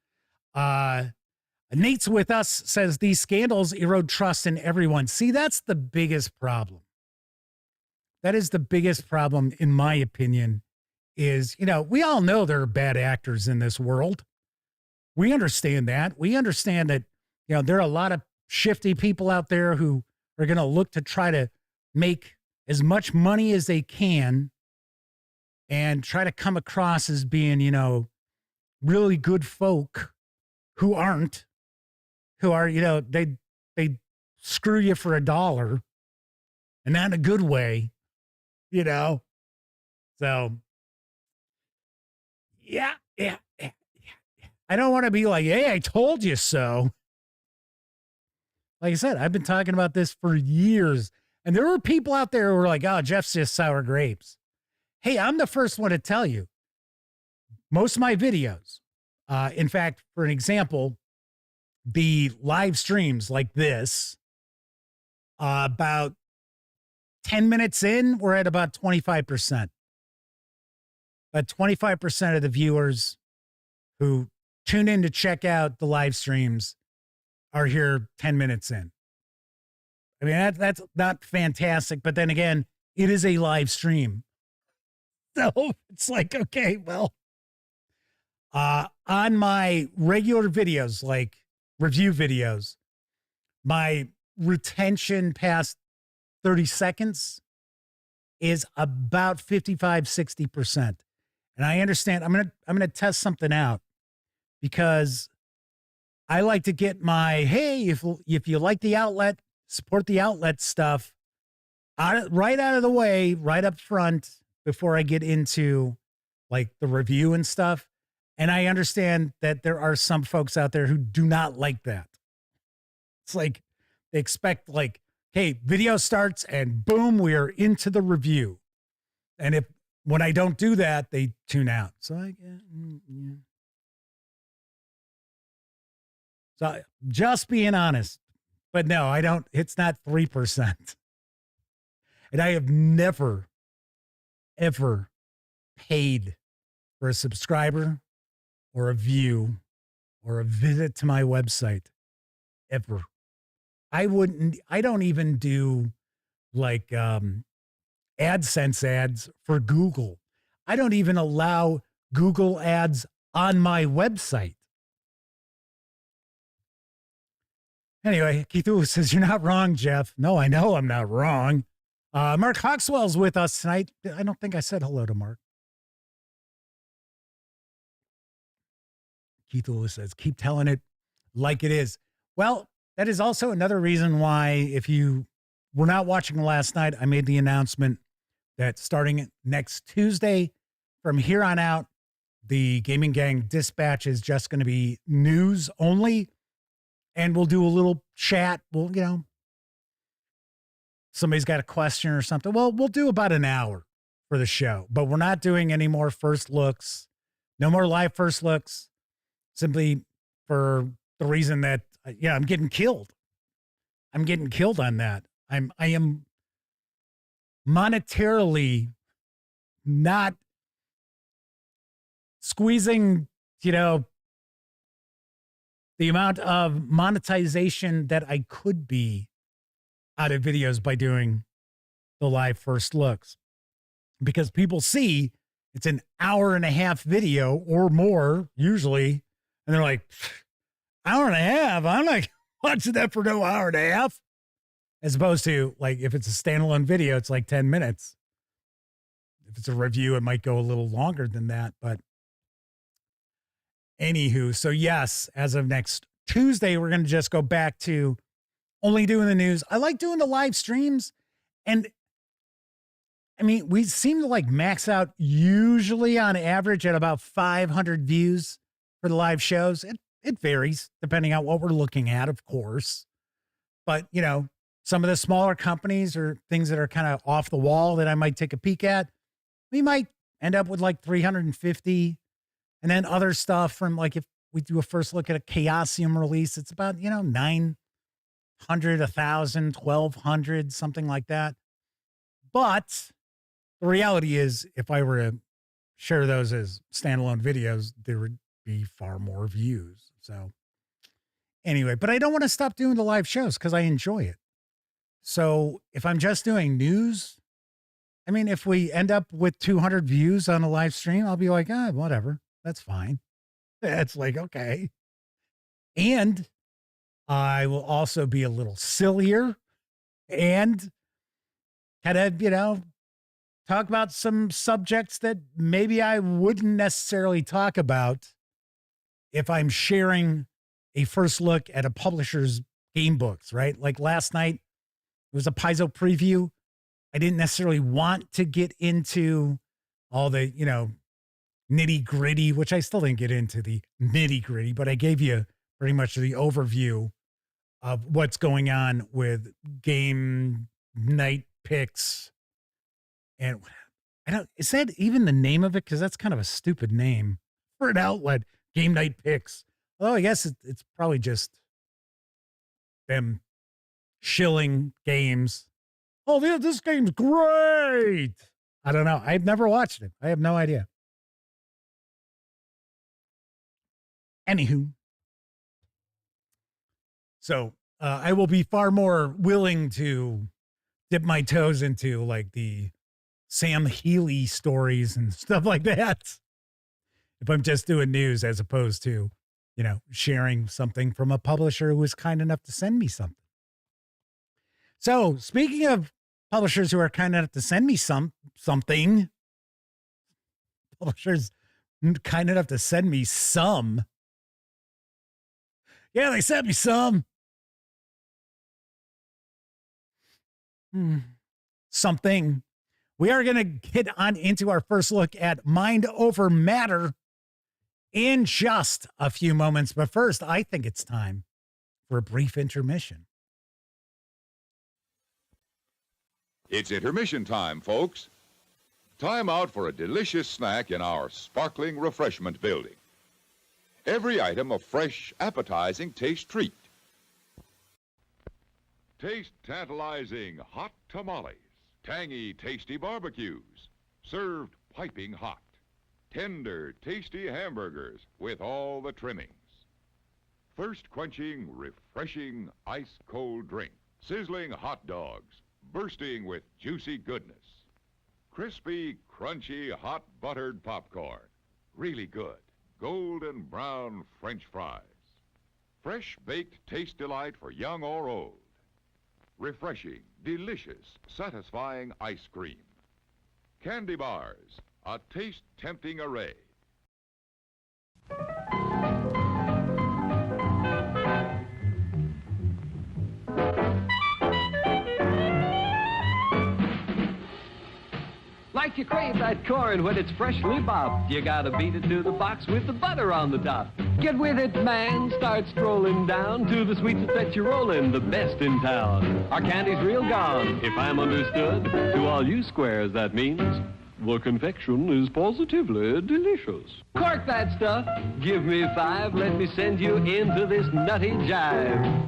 Nate's with us says, these scandals erode trust in everyone. See, that's the biggest problem. That is the biggest problem, in my opinion, is, we all know there are bad actors in this world. We understand that. We understand that, there are a lot of shifty people out there who are going to look to try to make as much money as they can and try to come across as being, really good folk who aren't, who are, they screw you for $1 and not in a good way, So, yeah. I don't want to be like, hey, I told you so. Like I said, I've been talking about this for years. And there were people out there who were like, oh, Jeff's just sour grapes. Hey, I'm the first one to tell you. Most of my videos, in fact, for an example, the live streams like this, about 10 minutes in, we're at about 25%. But 25% of the viewers who tune in to check out the live streams are here 10 minutes in. I mean, that's not fantastic, but then again, it is a live stream. So it's like, okay, well, on my regular videos, like review videos, my retention past 30 seconds is about 55-60%. And I understand I'm going to test something out because I like to get my, hey, if you like the outlet, support the outlet stuff right out of the way, right up front before I get into like the review and stuff. And I understand that there are some folks out there who do not like that. It's like they expect like, hey, video starts and boom, we are into the review. And when I don't do that, they tune out. So yeah. So just being honest, but no, I don't, it's not 3%. And I have never, ever paid for a subscriber or a view or a visit to my website ever. I don't even do like AdSense ads for Google. I don't even allow Google ads on my website. Anyway, Keith Lewis says, you're not wrong, Jeff. No, I know I'm not wrong. Mark Hawkswell's with us tonight. I don't think I said hello to Mark. Keith Lewis says, keep telling it like it is. Well, that is also another reason why, if you were not watching last night, I made the announcement that starting next Tuesday, from here on out, the Gaming Gang Dispatch is just going to be news only. And we'll do a little chat. We'll, somebody's got a question or something. Well, we'll do about an hour for the show, but we're not doing any more first looks. No more live first looks, simply for the reason that, I'm getting killed. I'm getting killed on that. I am monetarily not squeezing, the amount of monetization that I could be out of videos by doing the live first looks, because people see it's an hour and a half video or more usually. And they're like, hour and a half. I'm not watching that for no hour and a half. As opposed to, like, if it's a standalone video, it's like 10 minutes. If it's a review, it might go a little longer than that. But anywho, so yes, as of next Tuesday, we're going to just go back to only doing the news. I like doing the live streams. And I mean, we seem to like max out usually on average at about 500 views for the live shows. It varies depending on what we're looking at, of course. But, some of the smaller companies or things that are kind of off the wall that I might take a peek at, we might end up with like 350. And then other stuff from, like, if we do a first look at a Chaosium release, it's about, 900, 1,000, 1,200, something like that. But the reality is, if I were to share those as standalone videos, there would be far more views. So anyway, but I don't want to stop doing the live shows because I enjoy it. So if I'm just doing news, I mean, if we end up with 200 views on a live stream, I'll be like, whatever. That's fine. That's like, okay. And I will also be a little sillier and kind of, talk about some subjects that maybe I wouldn't necessarily talk about if I'm sharing a first look at a publisher's game books, right? Like last night, it was a Paizo preview. I didn't necessarily want to get into all the, nitty gritty, which I still didn't get into the nitty gritty, but I gave you pretty much the overview of what's going on with game night picks. And is that even the name of it? Because that's kind of a stupid name for an outlet, game night picks. Oh, I guess it's probably just them shilling games. Oh, this game's great. I don't know. I've never watched it. I have no idea. Anywho, so I will be far more willing to dip my toes into like the Sam Healy stories and stuff like that if I'm just doing news, as opposed to, sharing something from a publisher who was kind enough to send me something. So speaking of publishers who are kind enough to send me something, publishers kind enough to send me some. Yeah, they sent me some. Something. We are going to get on into our first look at Mind Over Matter in just a few moments. But first, I think it's time for a brief intermission. It's intermission time, folks. Time out for a delicious snack in our sparkling refreshment building. Every item a fresh, appetizing taste treat. Taste tantalizing hot tamales, tangy, tasty barbecues, served piping hot. tender, tasty hamburgers with all the trimmings. Thirst-quenching, refreshing, ice-cold drink. Sizzling hot dogs, bursting with juicy goodness. Crispy, crunchy, hot buttered popcorn. Really good. Golden brown French fries. Fresh baked taste delight for young or old. Refreshing, delicious, satisfying ice cream. Candy bars, a taste-tempting array. Like you crave that corn when it's freshly bobbed, you gotta beat it to the box with the butter on the top. Get with it, man, start strolling down to the sweets that you're rolling, the best in town. Our candy's real gone, if I'm understood. To all you squares, that means the confection is positively delicious. Cork that stuff, give me 5, let me send you into this nutty jive.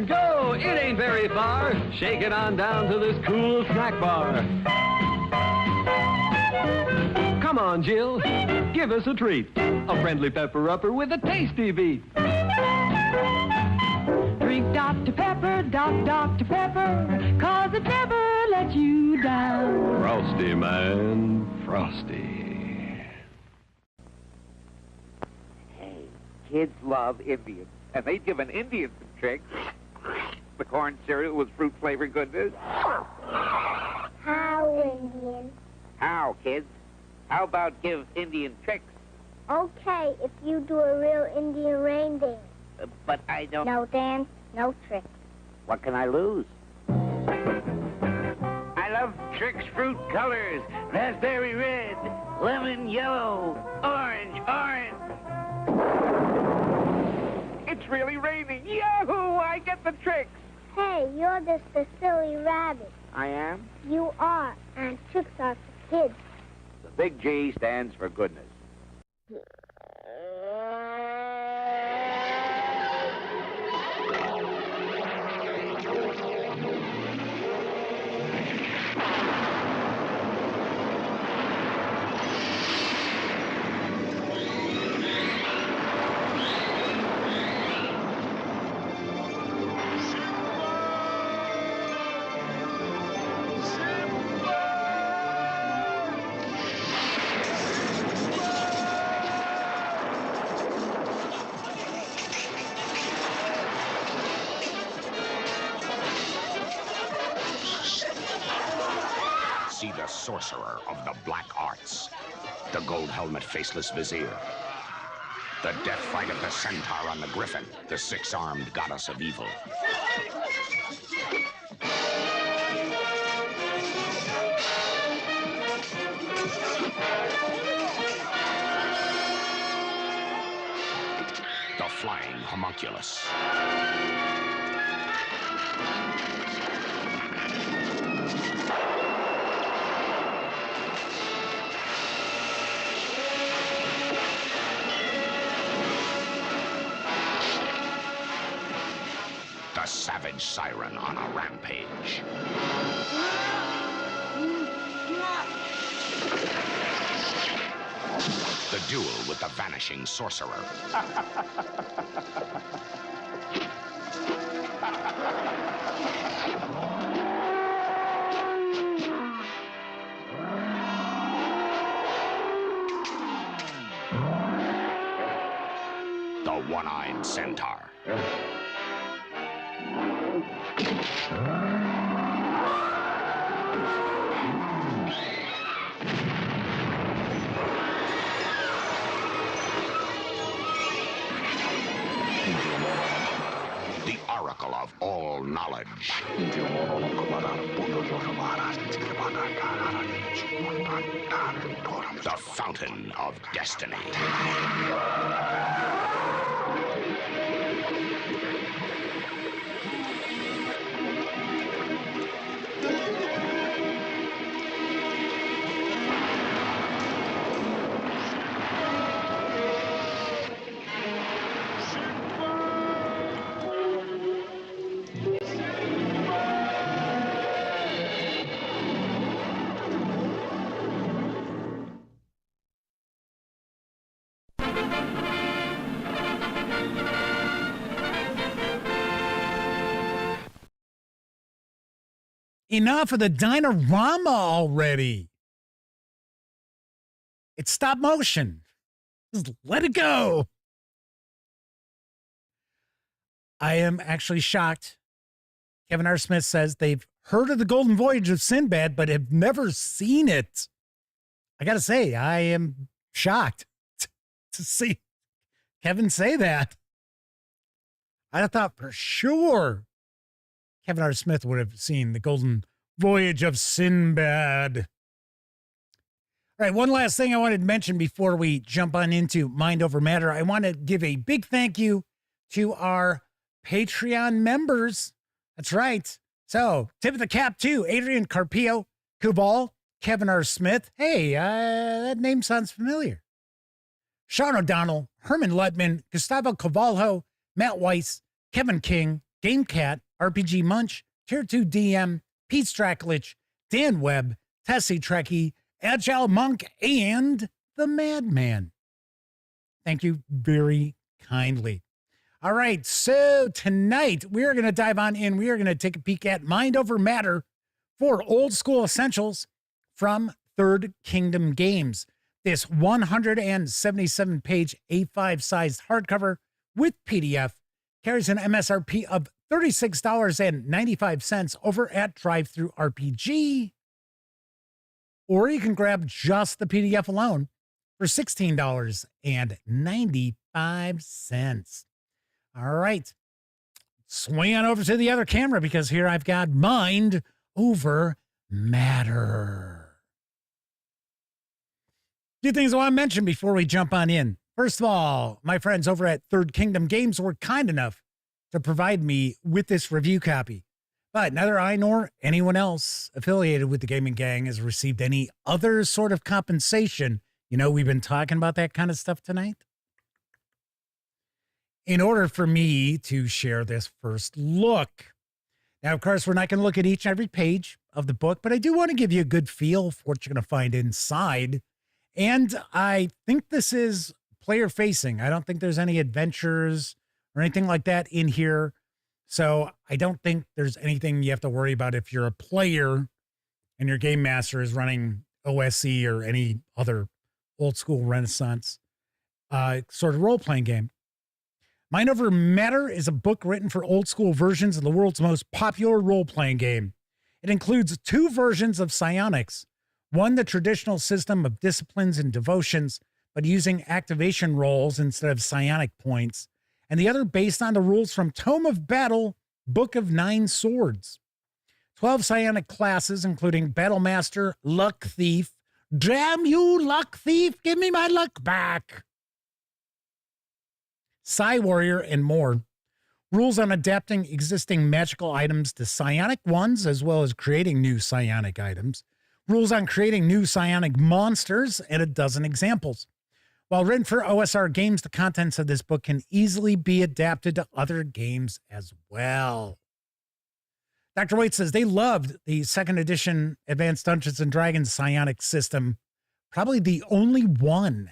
Go, it ain't very far. Shake it on down to this cool snack bar. Come on, Jill, give us a treat. A friendly pepper-upper with a tasty beat. Drink Dr. Pepper, Dr. Pepper, 'cause it never lets you down. Frosty, man, frosty. Hey, kids love Indians, and they'd give an Indian some tricks. The corn cereal with fruit-flavored goodness. How, Indian? How, kids? How about give Indian tricks? Okay, if you do a real Indian rain dance. But I don't... No dance, no tricks. What can I lose? I love tricks fruit colors. Raspberry red, lemon yellow, orange. It's really raining. Yahoo! I get the tricks. Hey, you're just a silly rabbit. I am? You are, and tricks are for kids. The big G stands for goodness. See the sorcerer of the black arts, the gold helmet faceless vizier, the death fight of the centaur on the griffin, the six-armed goddess of evil. The flying homunculus. The savage siren on a rampage. The duel with the vanishing sorcerer. The one-eyed centaur. The oracle of all knowledge. The fountain of destiny. Enough of the Dinorama already. It's stop motion. Just let it go. I am actually shocked. Kevin R. Smith says they've heard of the Golden Voyage of Sinbad, but have never seen it. I got to say, I am shocked to see Kevin say that. I thought for sure Kevin R. Smith would have seen the Golden Voyage of Sinbad. All right, one last thing I wanted to mention before we jump on into Mind Over Matter. I want to give a big thank you to our Patreon members. That's right. So, tip of the cap to Adrian Carpio, Kubal, Kevin R. Smith. Hey, that name sounds familiar. Sean O'Donnell, Herman Lutman, Gustavo Cavalho, Matt Weiss, Kevin King, GameCat, RPG Munch, Tier 2 DM, Pete Straklich, Dan Webb, Tessie Trekkie, Agile Monk, and the Madman. Thank you very kindly. All right, so tonight we are going to dive on in. We are going to take a peek at Mind Over Matter for Old School Essentials from Third Kingdom Games. This 177-page A5-sized hardcover with PDF carries an MSRP of $36.95 over at DriveThruRPG. Or you can grab just the PDF alone for $16.95. All right. Swing on over to the other camera because here I've got Mind Over Matter. A few things I want to mention before we jump on in. First of all, my friends over at Third Kingdom Games were kind enough to provide me with this review copy. But neither I nor anyone else affiliated with the gaming gang has received any other sort of compensation. You know, we've been talking about that kind of stuff tonight. In order for me to share this first look. Now, of course, we're not going to look at each and every page of the book, but I do want to give you a good feel for what you're going to find inside. And I think this is player facing. I don't think there's any adventures or anything like that in here. So I don't think there's anything you have to worry about if you're a player and your game master is running OSE or any other old school Renaissance sort of role-playing game. Mind Over Matter is a book written for old school versions of the world's most popular role-playing game. It includes 2 versions of psionics. One, the traditional system of disciplines and devotions, but using activation rolls instead of psionic points. And the other based on the rules from Tome of Battle, Book of 9 Swords. 12 psionic classes, including Battle Master, Luck Thief. Damn you, Luck Thief, give me my luck back. Psi Warrior, and more. Rules on adapting existing magical items to psionic ones, as well as creating new psionic items. Rules on creating new psionic monsters, and a dozen examples. While written for OSR games, the contents of this book can easily be adapted to other games as well. Dr. Waite says they loved the 2nd edition Advanced Dungeons & Dragons psionic system. Probably the only one.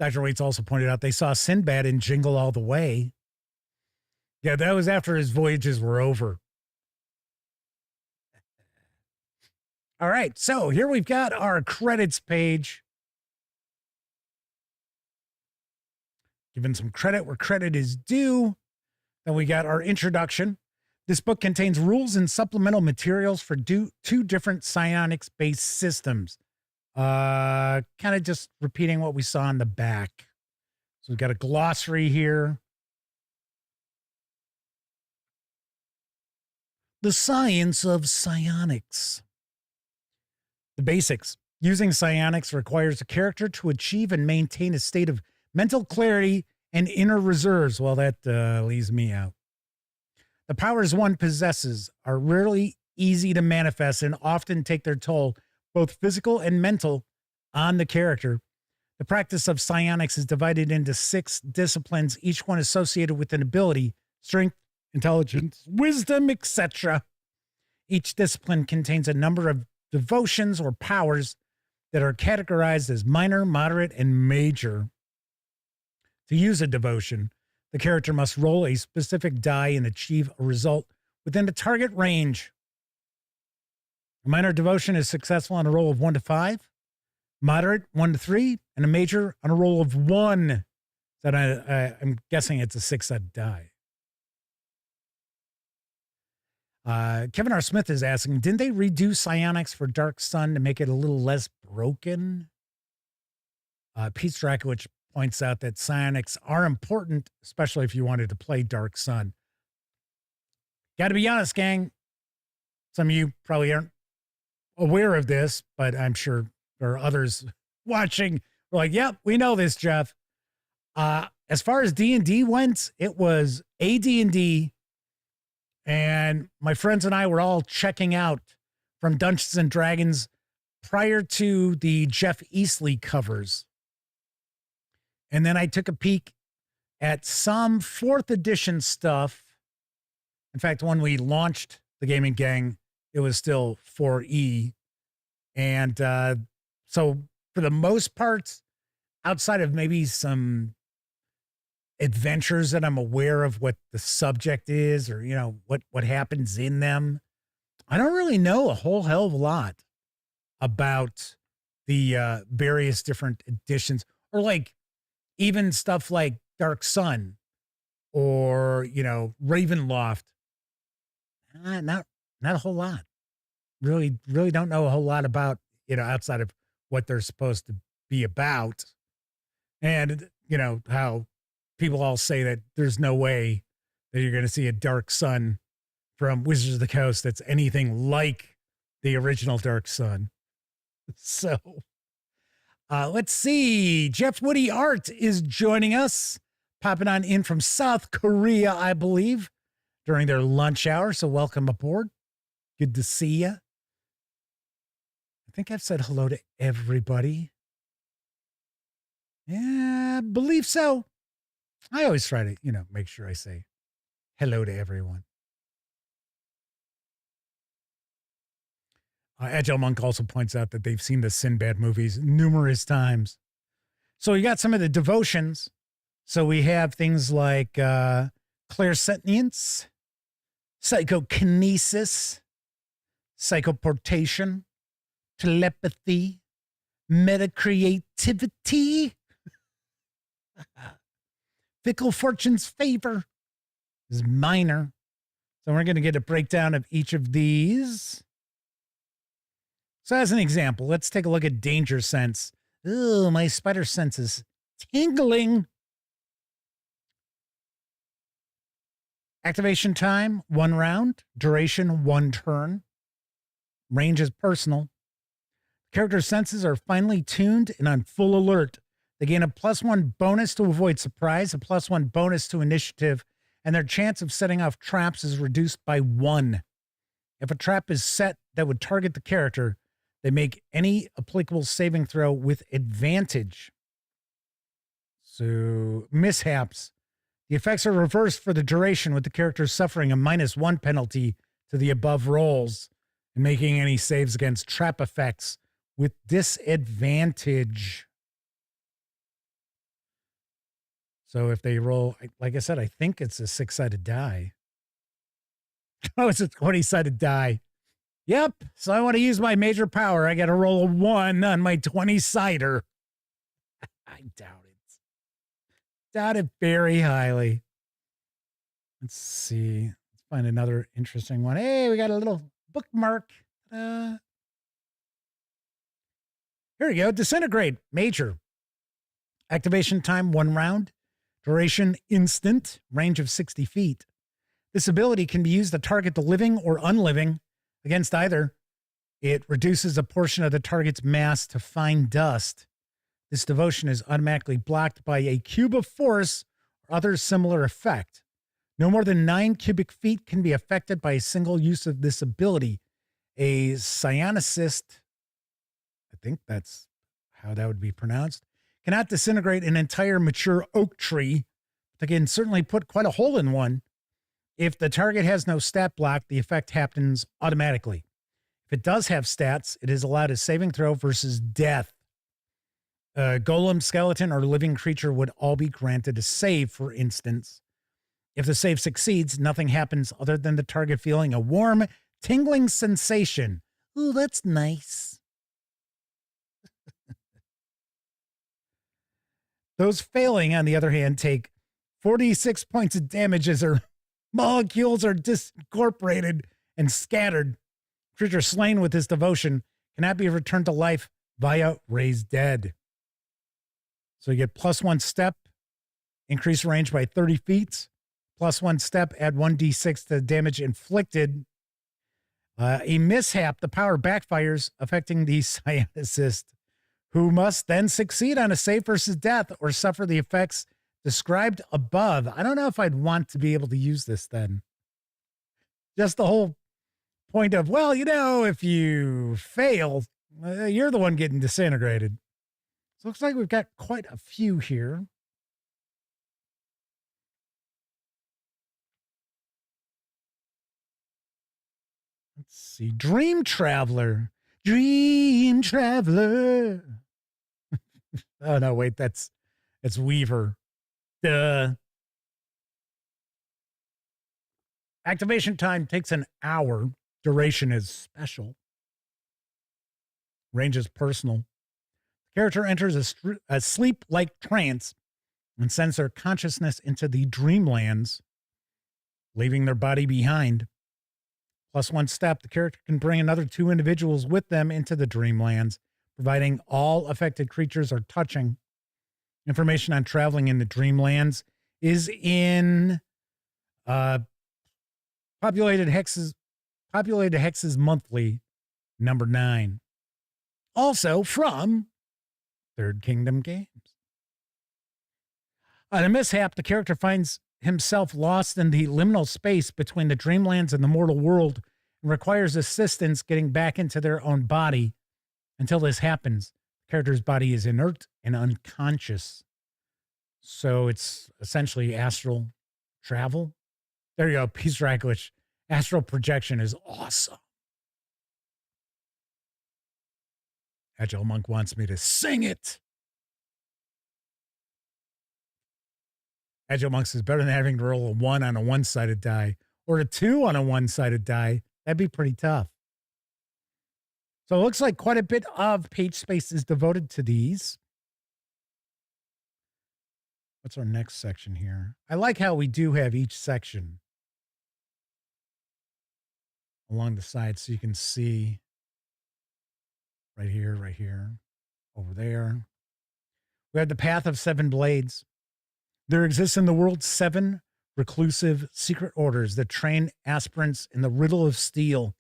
Dr. Waits also pointed out they saw Sinbad in Jingle All the Way. Yeah, that was after his voyages were over. All right, so here we've got our credits page. Given some credit where credit is due. Then we got our introduction. This book contains rules and supplemental materials for 2 different psionics-based systems. Kind of just repeating what we saw on the back. So we've got a glossary here. The science of psionics. The basics. Using psionics requires a character to achieve and maintain a state of mental clarity and inner reserves. Well, that leaves me out. The powers one possesses are rarely easy to manifest and often take their toll, both physical and mental, on the character. The practice of psionics is divided into 6 disciplines, each one associated with an ability, strength, intelligence, wisdom, etc. Each discipline contains a number of devotions or powers that are categorized as minor, moderate, and major. To use a devotion, the character must roll a specific die and achieve a result within the target range. A minor devotion is successful on a roll of 1 to 5, moderate 1 to 3, and a major on a roll of 1. That I'm guessing it's a 6-sided die. Kevin R. Smith is asking, didn't they redo psionics for Dark Sun to make it a little less broken? Pete Strakowicz points out that psionics are important, especially if you wanted to play Dark Sun. Got to be honest, gang. Some of you probably aren't aware of this, but I'm sure there are others watching. We're like, yep, we know this, Jeff. As far as D&D went, it was AD&D, and my friends and I were all checking out from Dungeons and Dragons prior to the Jeff Easley covers. And then I took a peek at some 4th edition stuff. In fact, when we launched the Gaming Gang, it was still 4E. And so for the most part, outside of maybe some adventures that I'm aware of what the subject is or, you know, what happens in them, I don't really know a whole hell of a lot about the various different editions, or like even stuff like Dark Sun or, you know, Ravenloft. Not a whole lot. Really don't know a whole lot about, you know, outside of what they're supposed to be about. And, you know, how people all say that there's no way that you're going to see a Dark Sun from Wizards of the Coast that's anything like the original Dark Sun. So let's see. Jeff Woody Art is joining us, popping on in from South Korea, I believe, during their lunch hour. So welcome aboard. Good to see you. I think I've said hello to everybody. Yeah, I believe so. I always try to, you know, make sure I say hello to everyone. Agile Monk also points out that they've seen the Sinbad movies numerous times. So you got some of the devotions. So we have things like clairsentience, psychokinesis, psychoportation, telepathy, metacreativity, fickle fortune's favor is minor. So we're going to get a breakdown of each of these. So as an example, let's take a look at danger sense. Ooh, my spider sense is tingling. Activation time, 1 round. Duration, 1 turn. Range is personal. Character senses are finely tuned and on full alert. They gain a +1 bonus to avoid surprise, a +1 bonus to initiative, and their chance of setting off traps is reduced by 1. If a trap is set that would target the character, they make any applicable saving throw with advantage. So, mishaps. The effects are reversed for the duration, with the character suffering a -1 penalty to the above rolls and making any saves against trap effects with disadvantage. So if they roll, like I said, I think it's a 6-sided die. Oh, it's a 20-sided die. Yep. So I want to use my major power. I got to roll a 1 on my 20-sider. I doubt it. Doubt it very highly. Let's see. Let's find another interesting one. Hey, we got a little bookmark. Here we go. Disintegrate. Major. Activation time, 1 round. Duration, instant. Range of 60 feet. This ability can be used to target the living or unliving. Against either, it reduces a portion of the target's mass to fine dust. This devotion is automatically blocked by a cube of force or other similar effect. No more than 9 cubic feet can be affected by a single use of this ability. A psionicist, I think that's how that would be pronounced, cannot disintegrate an entire mature oak tree, but they can certainly put quite a hole in one. If the target has no stat block, the effect happens automatically. If it does have stats, it is allowed a saving throw versus death. A golem, skeleton, or living creature would all be granted a save, for instance. If the save succeeds, nothing happens other than the target feeling a warm, tingling sensation. Ooh, that's nice. Those failing, on the other hand, take 46 points of damage as their molecules are disincorporated and scattered. Creature slain with this devotion cannot be returned to life via raise dead. So you get +1 step, increase range by 30 feet, +1 step, add 1d6 to the damage inflicted. A mishap, the power backfires, affecting the psionicist, who must then succeed on a save versus death or suffer the effects described above. I don't know if I'd want to be able to use this then. Just the whole point of, well, you know, if you fail, you're the one getting disintegrated. So it looks like we've got quite a few here. Let's see. Dream Traveler. Dream Traveler. Oh, no, wait, it's Weaver. Duh. Activation time takes an hour. Duration is special. Range is personal. The character enters a sleep-like trance and sends their consciousness into the dreamlands, leaving their body behind. +1 step, the character can bring another 2 individuals with them into the dreamlands, providing all affected creatures are touching. Information on traveling in the dreamlands is in Populated Hexes Monthly, number 9. Also from Third Kingdom Games. On a mishap, the character finds himself lost in the liminal space between the dreamlands and the mortal world and requires assistance getting back into their own body. Until this happens, the character's body is inert and unconscious. So it's essentially astral travel. There you go, Peace Racklish. Astral projection is awesome. Agile Monk wants me to sing it. Agile Monk is better than having to roll a 1 on a one-sided die or a 2 on a one-sided die. That'd be pretty tough. So it looks like quite a bit of page space is devoted to these. What's our next section here? I like how we do have each section along the side so you can see right here, over there. We have the Path of 7 Blades. There exists in the world 7 reclusive secret orders that train aspirants in the riddle of steel,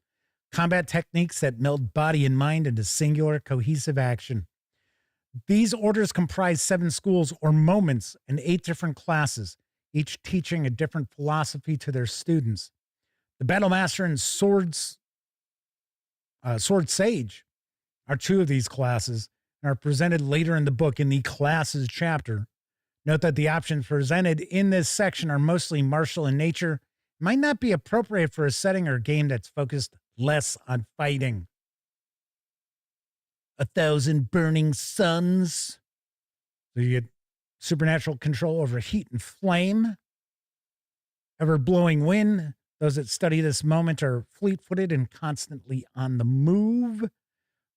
combat techniques that meld body and mind into singular cohesive action. These orders comprise 7 schools or moments in 8 different classes, each teaching a different philosophy to their students. The Battlemaster and Sword Sage are 2 of these classes and are presented later in the book in the classes chapter. Note that the options presented in this section are mostly martial in nature, might not be appropriate for a setting or game that's focused less on fighting. 1,000 burning suns. So you get supernatural control over heat and flame. Ever-blowing wind. Those that study this moment are fleet-footed and constantly on the move.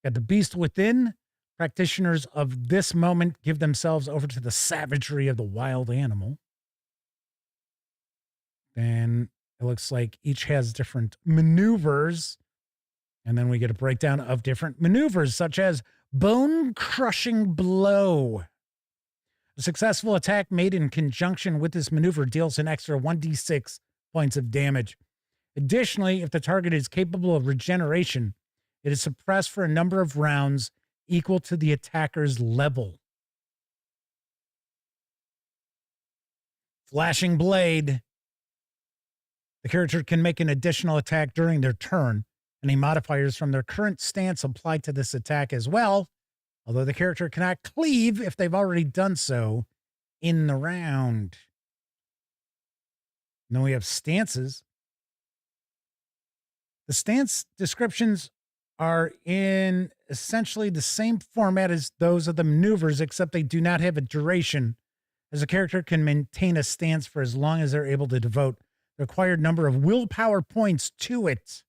Got the beast within. Practitioners of this moment give themselves over to the savagery of the wild animal. Then it looks like each has different maneuvers. And then we get a breakdown of different maneuvers, such as bone-crushing blow. A successful attack made in conjunction with this maneuver deals an extra 1d6 points of damage. Additionally, if the target is capable of regeneration, it is suppressed for a number of rounds equal to the attacker's level. Flashing Blade. The character can make an additional attack during their turn. Any modifiers from their current stance apply to this attack as well, although the character cannot cleave if they've already done so in the round. And then we have stances. The stance descriptions are in essentially the same format as those of the maneuvers, except they do not have a duration. as a character can maintain a stance for as long as they're able to devote the required number of willpower points to it.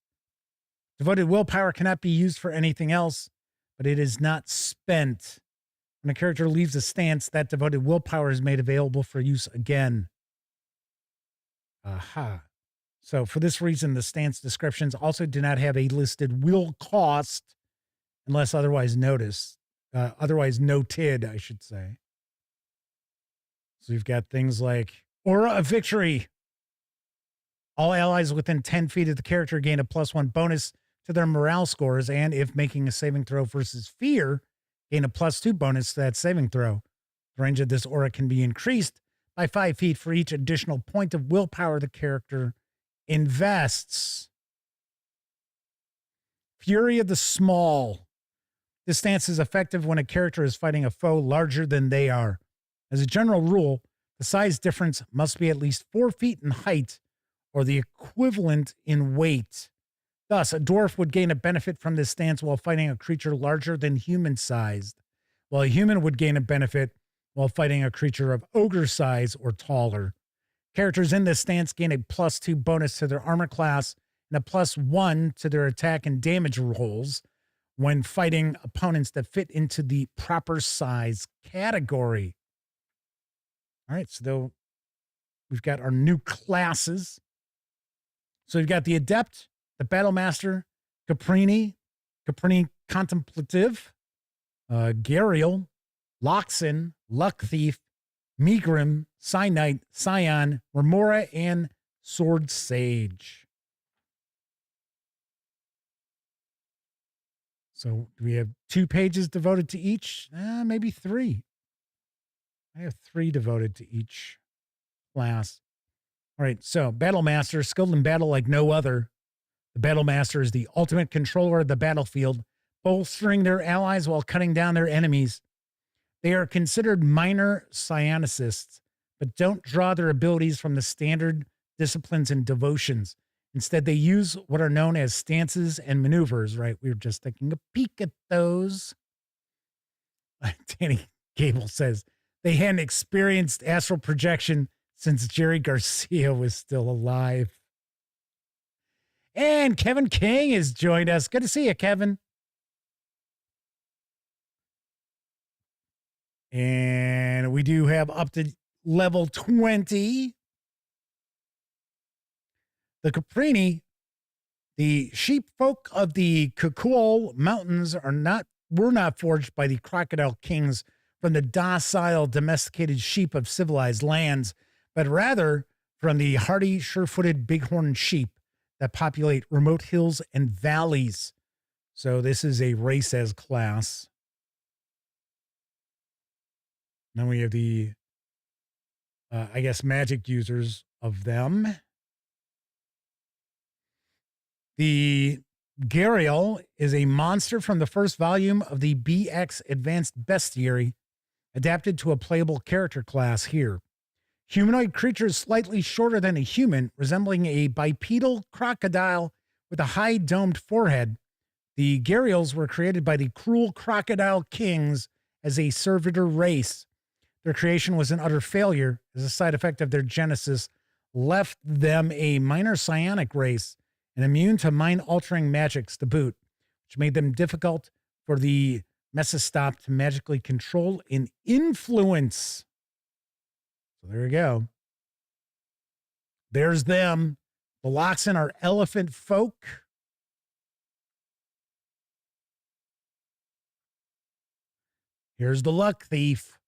Devoted willpower cannot be used for anything else, but it is not spent. When a character leaves a stance, that devoted willpower is made available for use again. Aha. So for this reason, the stance descriptions also do not have a listed will cost unless otherwise noticed. Otherwise noted, I should say. So you've got things like Aura of Victory. All allies within 10 feet of the character gain a +1 bonus to their morale scores, and if making a saving throw versus fear, gain a +2 bonus to that saving throw. The range of this aura can be increased by 5 feet for each additional point of willpower the character invests. Fury of the Small. This stance is effective when a character is fighting a foe larger than they are. As a general rule, the size difference must be at least 4 feet in height or the equivalent in weight. Thus, a dwarf would gain a benefit from this stance while fighting a creature larger than human-sized, while a human would gain a benefit while fighting a creature of ogre size or taller. Characters in this stance gain a +2 bonus to their armor class and a +1 to their attack and damage rolls when fighting opponents that fit into the proper size category. All right, so we've got our new classes. So you've got the Adept, the Battlemaster, Caprini Contemplative, Gariel, Loxin, Luck Thief, Megrim, Knight, Scion, Remora, and Sword Sage. So do we have 2 pages devoted to each? Maybe 3. I have 3 devoted to each class. All right, so Battlemaster, skilled in battle like no other. The Battlemaster is the ultimate controller of the battlefield, bolstering their allies while cutting down their enemies. They are considered minor psionicists, but don't draw their abilities from the standard disciplines and devotions. Instead, they use what are known as stances and maneuvers, right? We were just taking a peek at those. Danny Gable says, they hadn't experienced astral projection since Jerry Garcia was still alive. And Kevin King has joined us. Good to see you, Kevin. And we do have up to level 20. The Caprini, the sheep folk of the Kukul Mountains were not forged by the crocodile kings from the docile, domesticated sheep of civilized lands, but rather from the hardy, sure-footed bighorn sheep that populate remote hills and valleys. So this is a race as class. Then we have the, magic users of them. The Gariel is a monster from the first volume of the BX Advanced Bestiary, adapted to a playable character class here. Humanoid creature slightly shorter than a human, resembling a bipedal crocodile with a high domed forehead. The Gariels were created by the cruel crocodile kings as a servitor race. Their creation was an utter failure as a side effect of their genesis left them a minor psionic race and immune to mind-altering magics to boot, which made them difficult for the Mesostop to magically control and influence. So there you go. There's them. The Loxin are elephant folk. Here's the Luck Thief.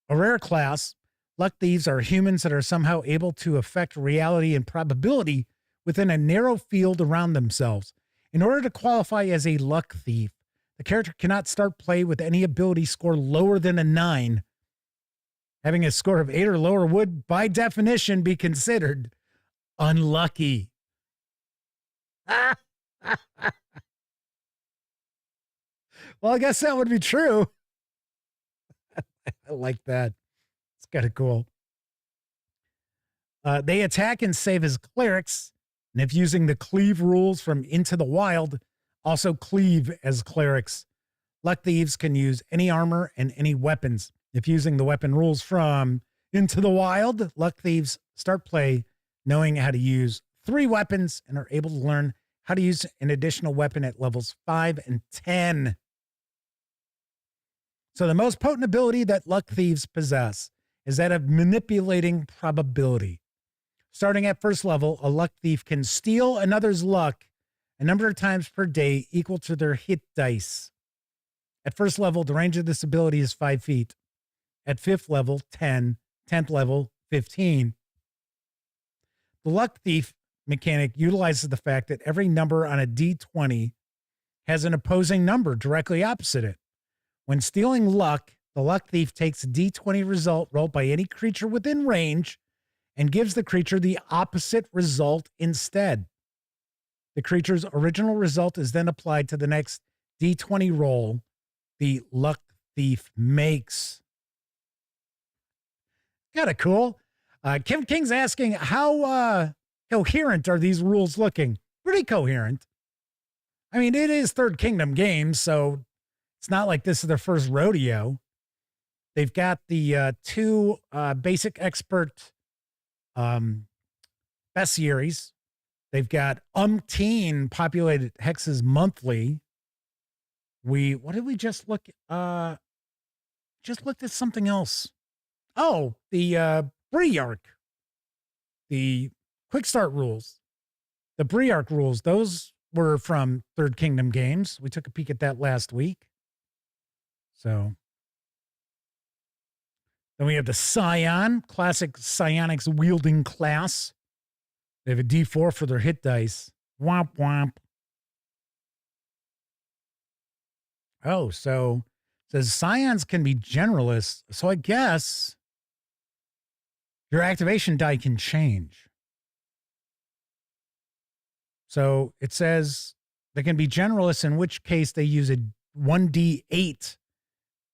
A rare class, Luck Thieves are humans that are somehow able to affect reality and probability within a narrow field around themselves. In order to qualify as a Luck Thief, the character cannot start play with any ability score lower than a 9. Having a score of 8 or lower would, by definition, be considered unlucky. Well, I guess that would be true. I like that. It's kind of cool. They attack and save as clerics, and if using the cleave rules from Into the Wild, also cleave as clerics. Luck Thieves can use any armor and any weapons. If using the weapon rules from Into the Wild, Luck Thieves start play knowing how to use 3 weapons and are able to learn how to use an additional weapon at levels 5 and 10. So the most potent ability that Luck Thieves possess is that of manipulating probability. Starting at first level, a Luck Thief can steal another's luck a number of times per day equal to their hit dice. At first level, the range of this ability is 5 feet. At 5th level, 10. 10th level, 15. The Luck Thief mechanic utilizes the fact that every number on a D20 has an opposing number directly opposite it. When stealing luck, the Luck Thief takes a D20 result rolled by any creature within range and gives the creature the opposite result instead. The creature's original result is then applied to the next D20 roll the Luck Thief makes. Kind of cool. Kim King's asking, how coherent are these rules looking? Pretty coherent. I mean, it is Third Kingdom Games, so it's not like this is their first rodeo. They've got the 2 basic expert bestiaries. They've got umpteen populated hexes monthly. What did we just look? Just looked at something else. Oh, the Briark, the quick start rules, the Briark rules. Those were from Third Kingdom Games. We took a peek at that last week. So then we have the Scion, classic psionics wielding class. They have a D4 for their hit dice. Womp womp. Oh, so it says Scions can be generalists. So I guess your activation die can change. So it says they can be generalists, in which case they use a 1d8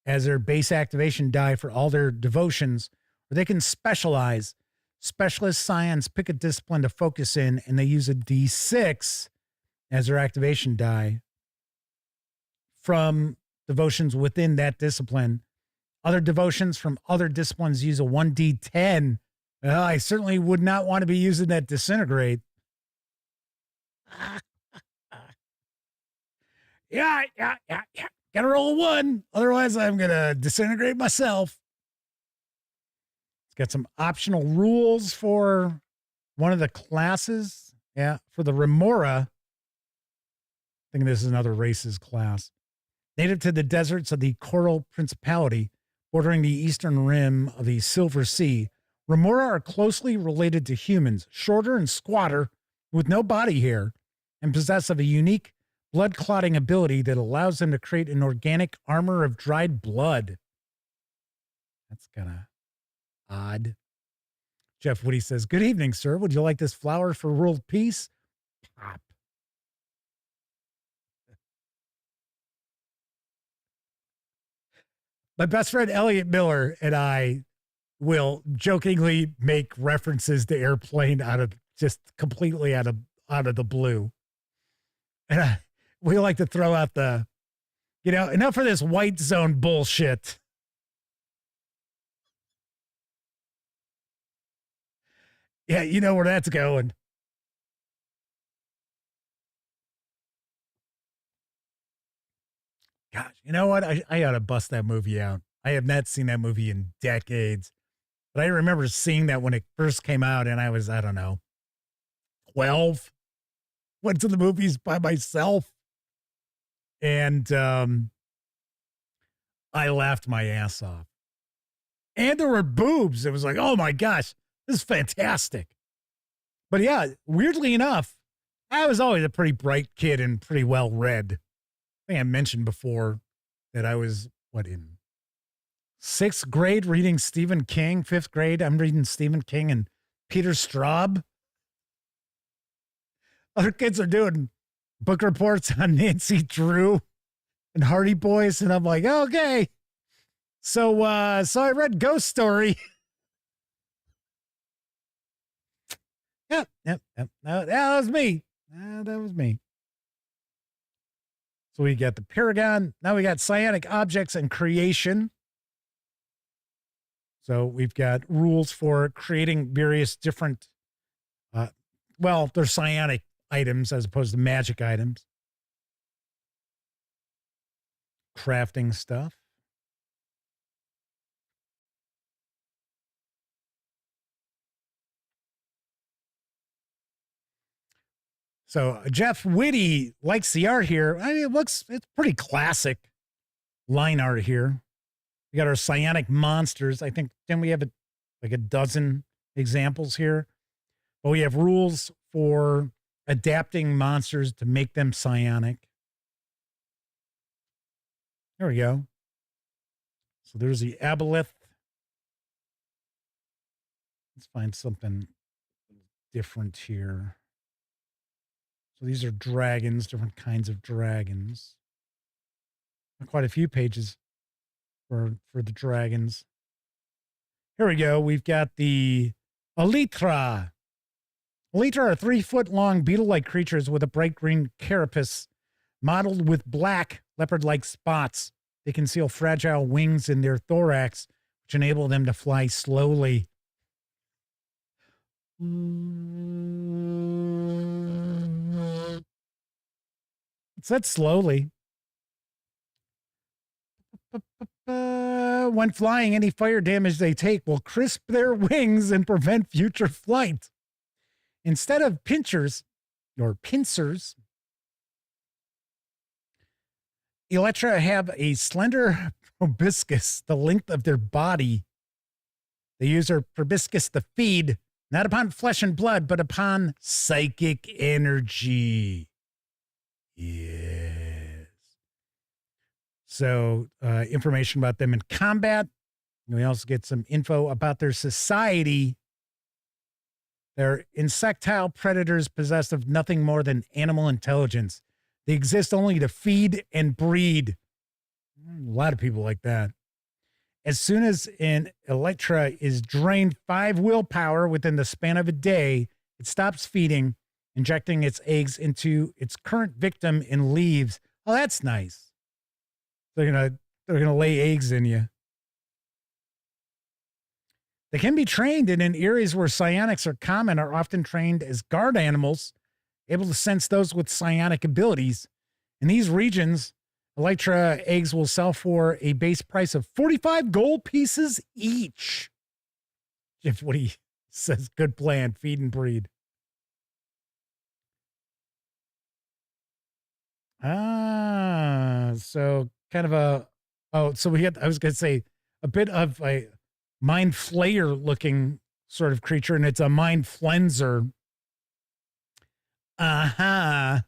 as their base activation die for all their devotions, or they can specialize. Specialist Scions pick a discipline to focus in, and they use a d6 as their activation die from devotions within that discipline. Other devotions from other disciplines use a 1d10. Well, I certainly would not want to be using that disintegrate. Yeah. Gotta roll a 1. Otherwise, I'm gonna disintegrate myself. It's got some optional rules for one of the classes. Yeah, for the Remora. I think this is another races class. Native to the deserts of the Coral Principality, bordering the eastern rim of the Silver Sea, Remora are closely related to humans, shorter and squatter, with no body hair, and possess of a unique blood-clotting ability that allows them to create an organic armor of dried blood. That's kind of odd. Jeff Woody says, "Good evening, sir. Would you like this flower for world peace?" Pop. My best friend Elliot Miller and I will jokingly make references to Airplane just completely out of the blue. And we like to throw out enough for this white zone bullshit. Yeah, you know where that's going. Gosh, you know what? I ought to bust that movie out. I have not seen that movie in decades. But I remember seeing that when it first came out, and I was, I don't know, 12. Went to the movies by myself. And I laughed my ass off. And there were boobs. It was like, oh my gosh, this is fantastic. But yeah, weirdly enough, I was always a pretty bright kid and pretty well read. I think I mentioned before that I was, in 6th grade reading Stephen King. 5th grade, I'm reading Stephen King and Peter Straub. Other kids are doing book reports on Nancy Drew and Hardy Boys, and I'm like, okay. So I read Ghost Story. Yep. That was me. That was me. So we got the Paragon. Now we got Psionic Objects and Creation. So we've got rules for creating various different, they're psionic items as opposed to magic items. Crafting stuff. So Jeff Whitty likes the art here. I mean, it's pretty classic line art here. We got our psionic monsters. I think, then we have like a dozen examples here. But we have rules for adapting monsters to make them psionic. There we go. So there's the aboleth. Let's find something different here. So these are dragons, different kinds of dragons. Quite a few pages for the dragons. Here we go. We've got the Elytra. Elytra are 3-foot-long beetle-like creatures with a bright green carapace mottled with black leopard-like spots. They conceal fragile wings in their thorax, which enable them to fly slowly. It said slowly. When flying, any fire damage they take will crisp their wings and prevent future flight. Instead of pincers, Elytra have a slender proboscis the length of their body. They use their proboscis to feed, not upon flesh and blood, but upon psychic energy. Yes. So, information about them in combat. We also get some info about their society. They're insectile predators possessed of nothing more than animal intelligence. They exist only to feed and breed. A lot of people like that. As soon as an Elytra is drained 5 willpower within the span of a day, it stops feeding, injecting its eggs into its current victim and leaves. Oh, that's nice. They're gonna lay eggs in you. They can be trained, and in areas where psionics are common, are often trained as guard animals, able to sense those with psionic abilities. In these regions, Elytra eggs will sell for a base price of 45 gold pieces each. If what he says, good plan, feed and breed. So kind of I was going to say a bit of a mind flayer looking sort of creature, and it's a mind flenser. I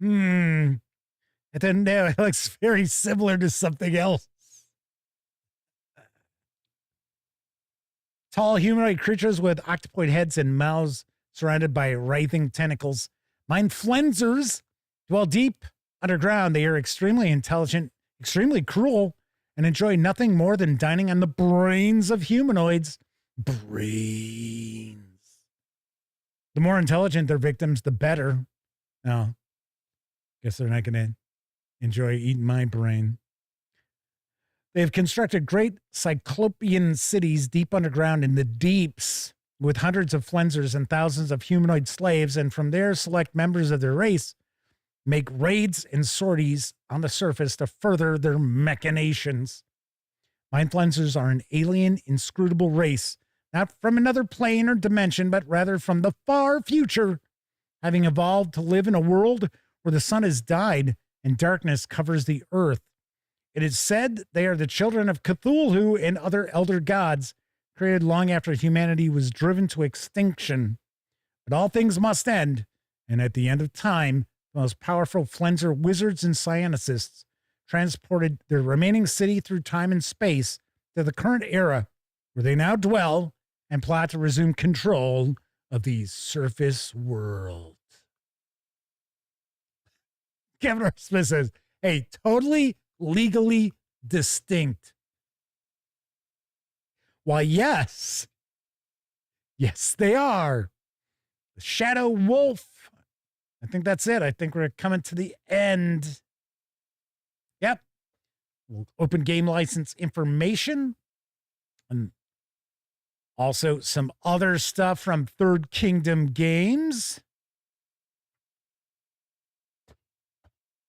don't know. It looks very similar to something else. Tall humanoid creatures with octopoid heads and mouths surrounded by writhing tentacles. Mind flensers dwell deep underground. They are extremely intelligent, extremely cruel, and enjoy nothing more than dining on the brains of humanoids. Brains. The more intelligent their victims, the better. No, guess they're not going to enjoy eating my brain. They've constructed great cyclopean cities deep underground in the deeps with hundreds of flensers and thousands of humanoid slaves, and from there select members of their race make raids and sorties on the surface to further their machinations. Mind flensers are an alien, inscrutable race, not from another plane or dimension, but rather from the far future, having evolved to live in a world where the sun has died and darkness covers the earth. It is said they are the children of Cthulhu and other elder gods, created long after humanity was driven to extinction. But all things must end, and at the end of time, the most powerful flenser wizards and psionicists transported their remaining city through time and space to the current era, where they now dwell and plot to resume control of the surface world. Kevin R. Smith says, hey, totally legally distinct. Why, yes, they are. The Shadow Wolf. I think that's it. I think we're coming to the end. Yep. Open game license information. And also some other stuff from Third Kingdom Games.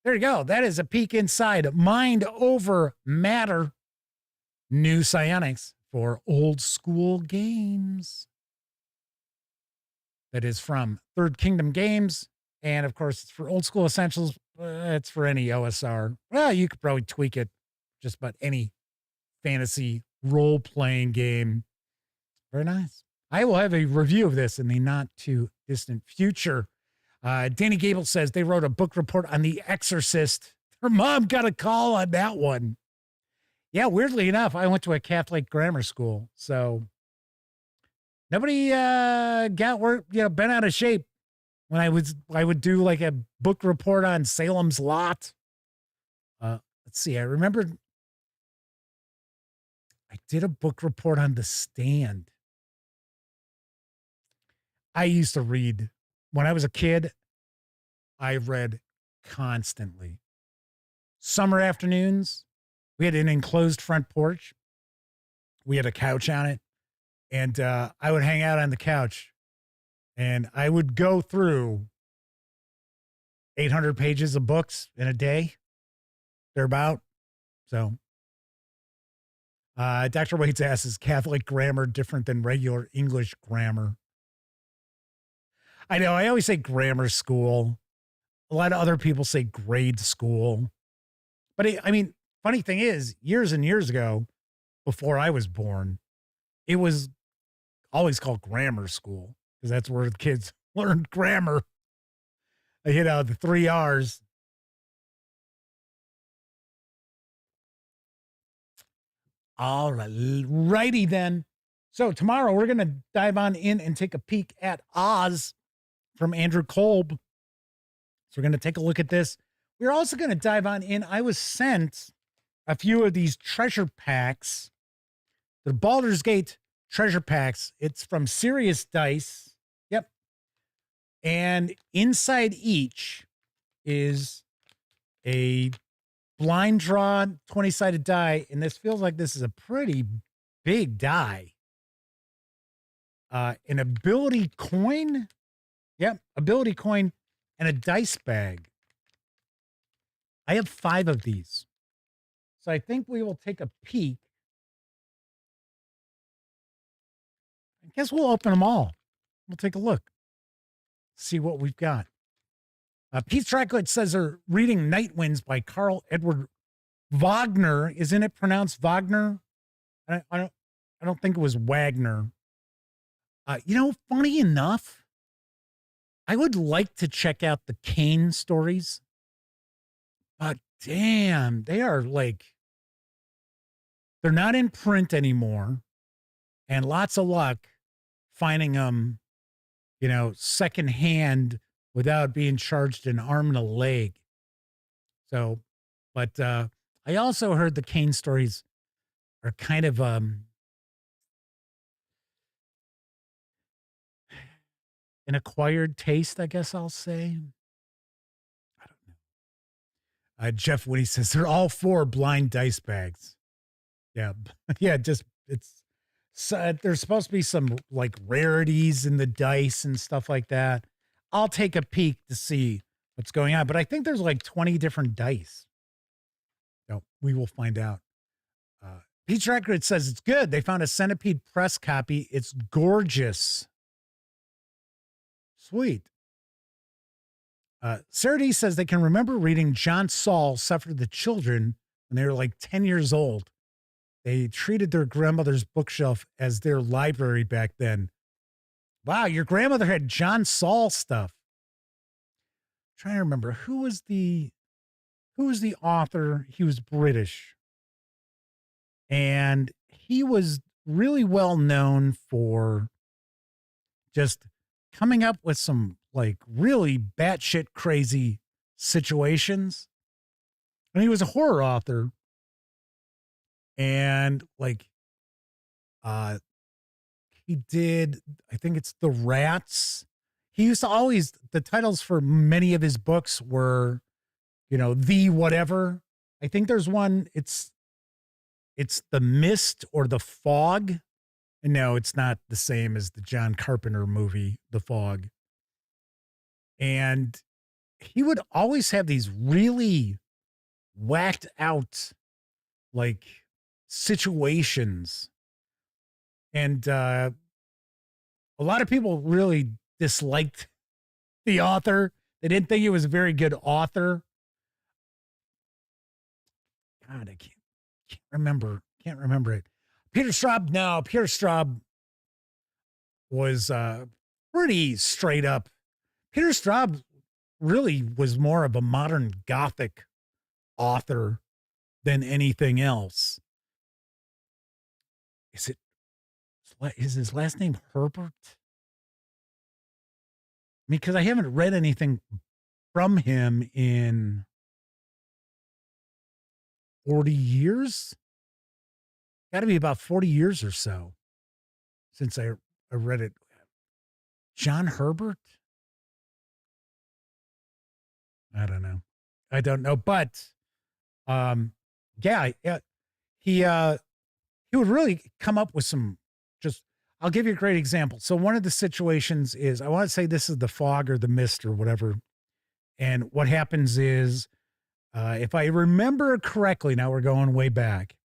There you go. That is a peek inside Mind Over Matter. New psionics for old school games. That is from Third Kingdom Games. And of course, it's for old school essentials. It's for any OSR. Well, you could probably tweak it just about any fantasy role-playing game. Very nice. I will have a review of this in the not too distant future. Danny Gable says they wrote a book report on The Exorcist. Her mom got a call on that one. Yeah, weirdly enough, I went to a Catholic grammar school, so nobody bent out of shape when I would do like a book report on Salem's Lot. Let's see, I remember I did a book report on The Stand. I used to read when I was a kid. I read constantly. Summer afternoons, we had an enclosed front porch. We had a couch on it, and I would hang out on the couch, and I would go through 800 pages of books in a day. They're about. So, Dr. Waits asks, is Catholic grammar different than regular English grammar? I know, I always say grammar school. A lot of other people say grade school. But I mean, funny thing is, years and years ago, before I was born, it was always called grammar school because that's where the kids learned grammar. The 3 R's. All righty then. So tomorrow we're going to dive on in and take a peek at Oz from Andrew Kolb. So we're going to take a look at this. We're also going to dive on in. I was sent a few of these treasure packs. The Baldur's Gate treasure packs. It's from Serious Dice. Yep. And inside each is a blind draw 20-sided die. And this feels like this is a pretty big die. An ability coin. Yep. Ability coin and a dice bag. I have 5 of these. So I think we will take a peek. I guess we'll open them all. We'll take a look. See what we've got. Pete Trackwood says they're reading Night Winds by Carl Edward Wagner. Isn't it pronounced Wagner? I don't think it was Wagner. Funny enough, I would like to check out the Kane stories. But damn, they are they're not in print anymore. And lots of luck finding them, secondhand without being charged an arm and a leg. So, but I also heard the Kane stories are kind of an acquired taste, I guess I'll say. I don't know. Jeff Winnie says they're all 4 blind dice bags. Yeah. Yeah. There's supposed to be some rarities in the dice and stuff like that. I'll take a peek to see what's going on, but I think there's 20 different dice. So we will find out. Peach Record says it's good. They found a Centipede press copy. It's gorgeous. Sweet. Sarah D says they can remember reading John Saul Suffered the Children when they were 10 years old. They treated their grandmother's bookshelf as their library back then. Wow, your grandmother had John Saul stuff. I'm trying to remember who was the author. He was British. And he was really well known for just coming up with some really batshit crazy situations. And he was a horror author. And he did, I think it's The Rats. He used to always, the titles for many of his books were, The Whatever. I think there's one, it's It's The Mist or The Fog. And no, it's not the same as the John Carpenter movie, The Fog. And he would always have these really whacked out like situations. And a lot of people really disliked the author. They didn't think he was a very good author. God, I can't remember it. Peter Straub was pretty straight up. Peter Straub really was more of a modern Gothic author than anything else. Is his last name Herbert? I mean, because I haven't read anything from him in 40 years. Got to be about 40 years or so since I read it. John Herbert? I don't know. But yeah, he would really come up with some I'll give you a great example. So one of the situations is, I want to say this is The Fog or The Mist or whatever. And what happens is, if I remember correctly, now we're going way back,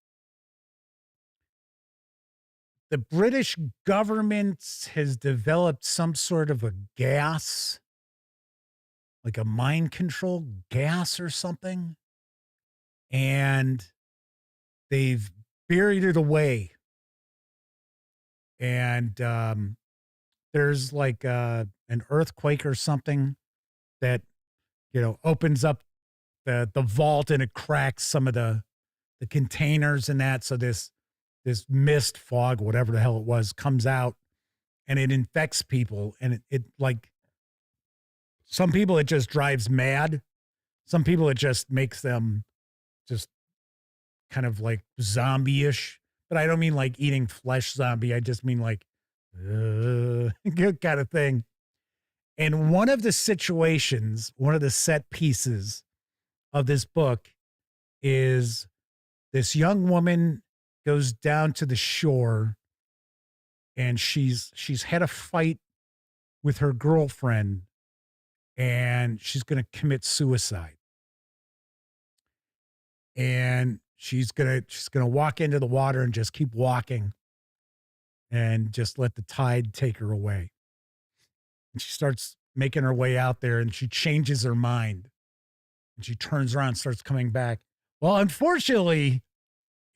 the British government has developed some sort of a gas, like a mind control gas or something. And they've buried it away. And there's like an earthquake or something that, opens up the vault and it cracks some of the containers and that. So this mist, fog, whatever the hell it was, comes out and it infects people. And it like, some people it just drives mad. Some people it just makes them just kind of like zombie-ish. But I don't mean like eating flesh zombie. I just mean like, kind of thing. And one of the situations, one of the set pieces of this book is this young woman goes down to the shore and she's had a fight with her girlfriend and she's going to commit suicide. And she's going to walk into the water and just keep walking and just let the tide take her away. And she starts making her way out there and she changes her mind and she turns around and starts coming back. Well, unfortunately,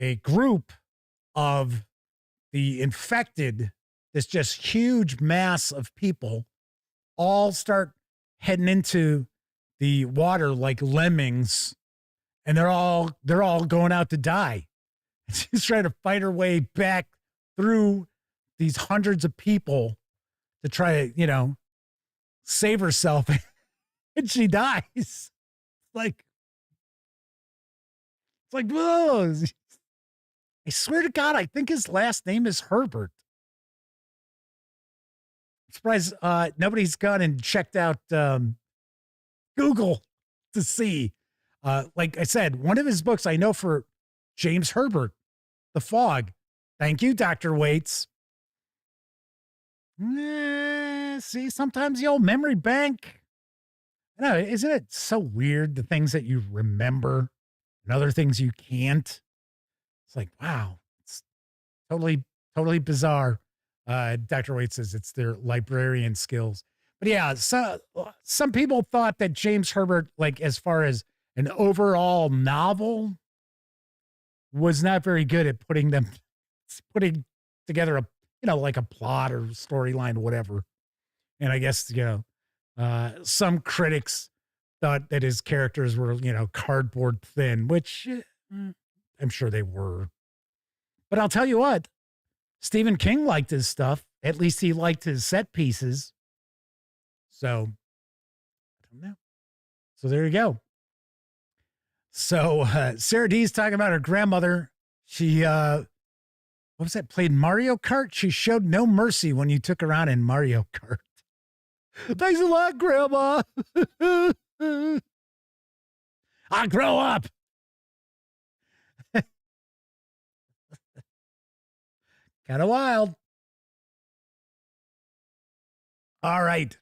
a group of the infected, this just huge mass of people, all start heading into the water like lemmings. And they're all going out to die. And she's trying to fight her way back through these hundreds of people to try to, save herself. And she dies. It's like, whoa. I swear to God, I think his last name is Herbert. I'm surprised nobody's gone and checked out Google to see. Like I said, one of his books I know for James Herbert, The Fog. Thank you, Dr. Waits. See, sometimes the old memory bank. I know, isn't it so weird, the things that you remember and other things you can't? It's like, wow, it's totally bizarre. Dr. Waits says it's their librarian skills. But yeah, so, some people thought that James Herbert, like as far as an overall novel, was not very good at putting together a, like a plot or storyline or whatever. And I guess, some critics thought that his characters were, cardboard thin, which I'm sure they were. But I'll tell you what, Stephen King liked his stuff. At least he liked his set pieces. So, I don't know. So there you go. So Sarah D's talking about her grandmother. She, what was that, played Mario Kart? She showed no mercy when you took her on in Mario Kart. Thanks a lot, Grandma. I grow up. Kind of wild. All right.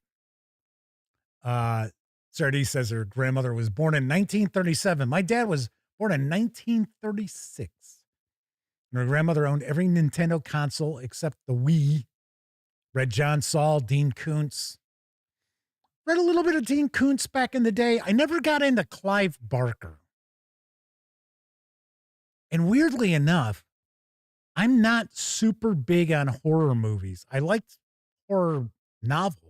Sardi says her grandmother was born in 1937. My dad was born in 1936. And her grandmother owned every Nintendo console except the Wii. Read John Saul, Dean Koontz. Read a little bit of Dean Koontz back in the day. I never got into Clive Barker. And weirdly enough, I'm not super big on horror movies. I liked horror novels.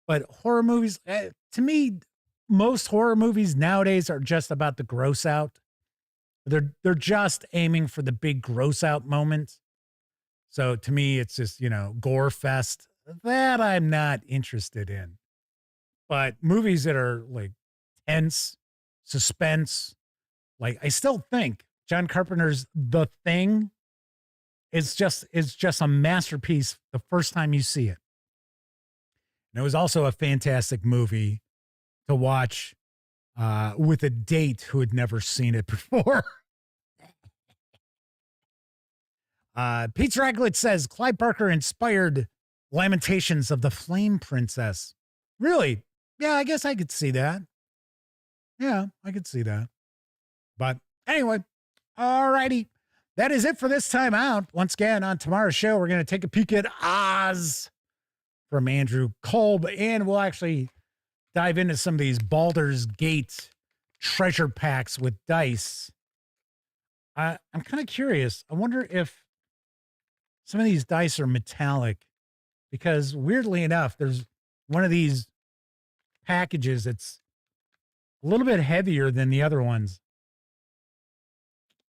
But horror movies, to me, most horror movies nowadays are just about the gross out. They're just aiming for the big gross out moment. So to me, it's just, gore fest. That I'm not interested in. But movies that are like tense, suspense, like I still think John Carpenter's The Thing is just a masterpiece the first time you see it. And it was also a fantastic movie to watch with a date who had never seen it before. Pete Raglet says Clive Barker inspired Lamentations of the Flame Princess. Really? Yeah, I guess I could see that. Yeah, I could see that. But anyway, all righty. That is it for this time out. Once again, on tomorrow's show, we're going to take a peek at Oz from Andrew Kolb, and we'll actually dive into some of these Baldur's Gate treasure packs with dice. I'm kind of curious. I wonder if some of these dice are metallic, because weirdly enough, there's one of these packages that's a little bit heavier than the other ones.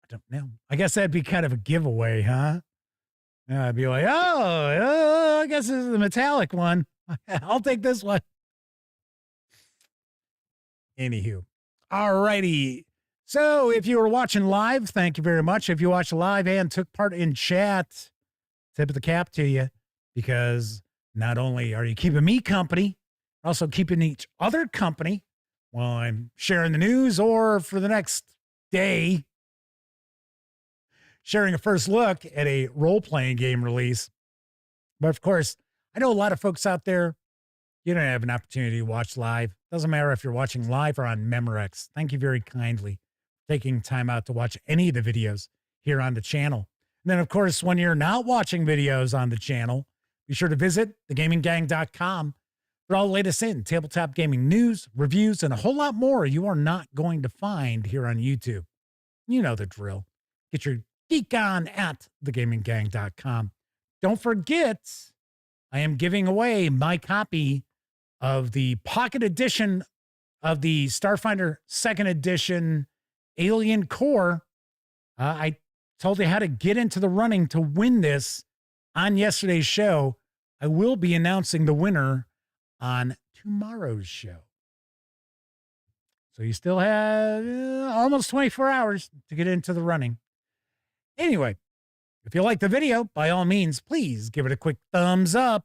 I don't know. I guess that'd be kind of a giveaway, huh? Yeah, I'd be like, I guess this is the metallic one. I'll take this one. Anywho. All righty. So if you were watching live, thank you very much. If you watched live and took part in chat, tip of the cap to you, because not only are you keeping me company, also keeping each other company while I'm sharing the news, or for the next day, sharing a first look at a role-playing game release. But of course, I know a lot of folks out there, you don't have an opportunity to watch live. Doesn't matter if you're watching live or on Memorex. Thank you very kindly for taking time out to watch any of the videos here on the channel. And then, of course, when you're not watching videos on the channel, be sure to visit thegaminggang.com for all the latest in tabletop gaming news, reviews, and a whole lot more you are not going to find here on YouTube. You know the drill. Get your geek on at thegaminggang.com. Don't forget, I am giving away my copy of the pocket edition of the Starfinder 2nd Edition Alien Core. I told you how to get into the running to win this on yesterday's show. I will be announcing the winner on tomorrow's show. So you still have almost 24 hours to get into the running. Anyway, if you like the video, by all means, please give it a quick thumbs up.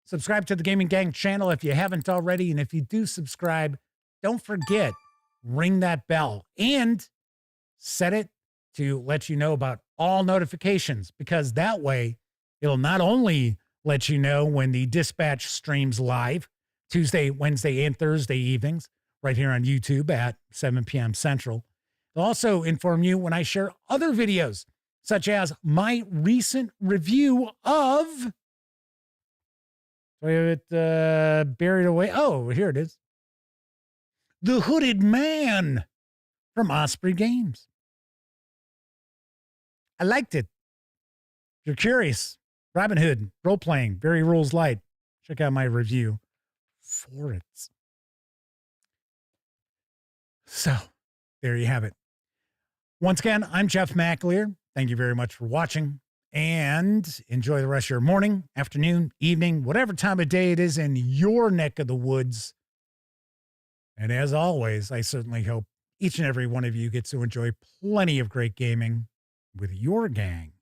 Subscribe to the Gaming Gang channel if you haven't already. And if you do subscribe, don't forget, ring that bell and set it to let you know about all notifications, because that way it'll not only let you know when the Dispatch streams live Tuesday, Wednesday, and Thursday evenings right here on YouTube at 7 p.m. Central. It'll also inform you when I share other videos, such as my recent review of Buried Away. Oh, here it is. The Hooded Man from Osprey Games. I liked it. If you're curious, Robin Hood, role-playing, very rules light. Check out my review for it. So, there you have it. Once again, I'm Jeff McAleer. Thank you very much for watching, and enjoy the rest of your morning, afternoon, evening, whatever time of day it is in your neck of the woods. And as always, I certainly hope each and every one of you gets to enjoy plenty of great gaming with your gang.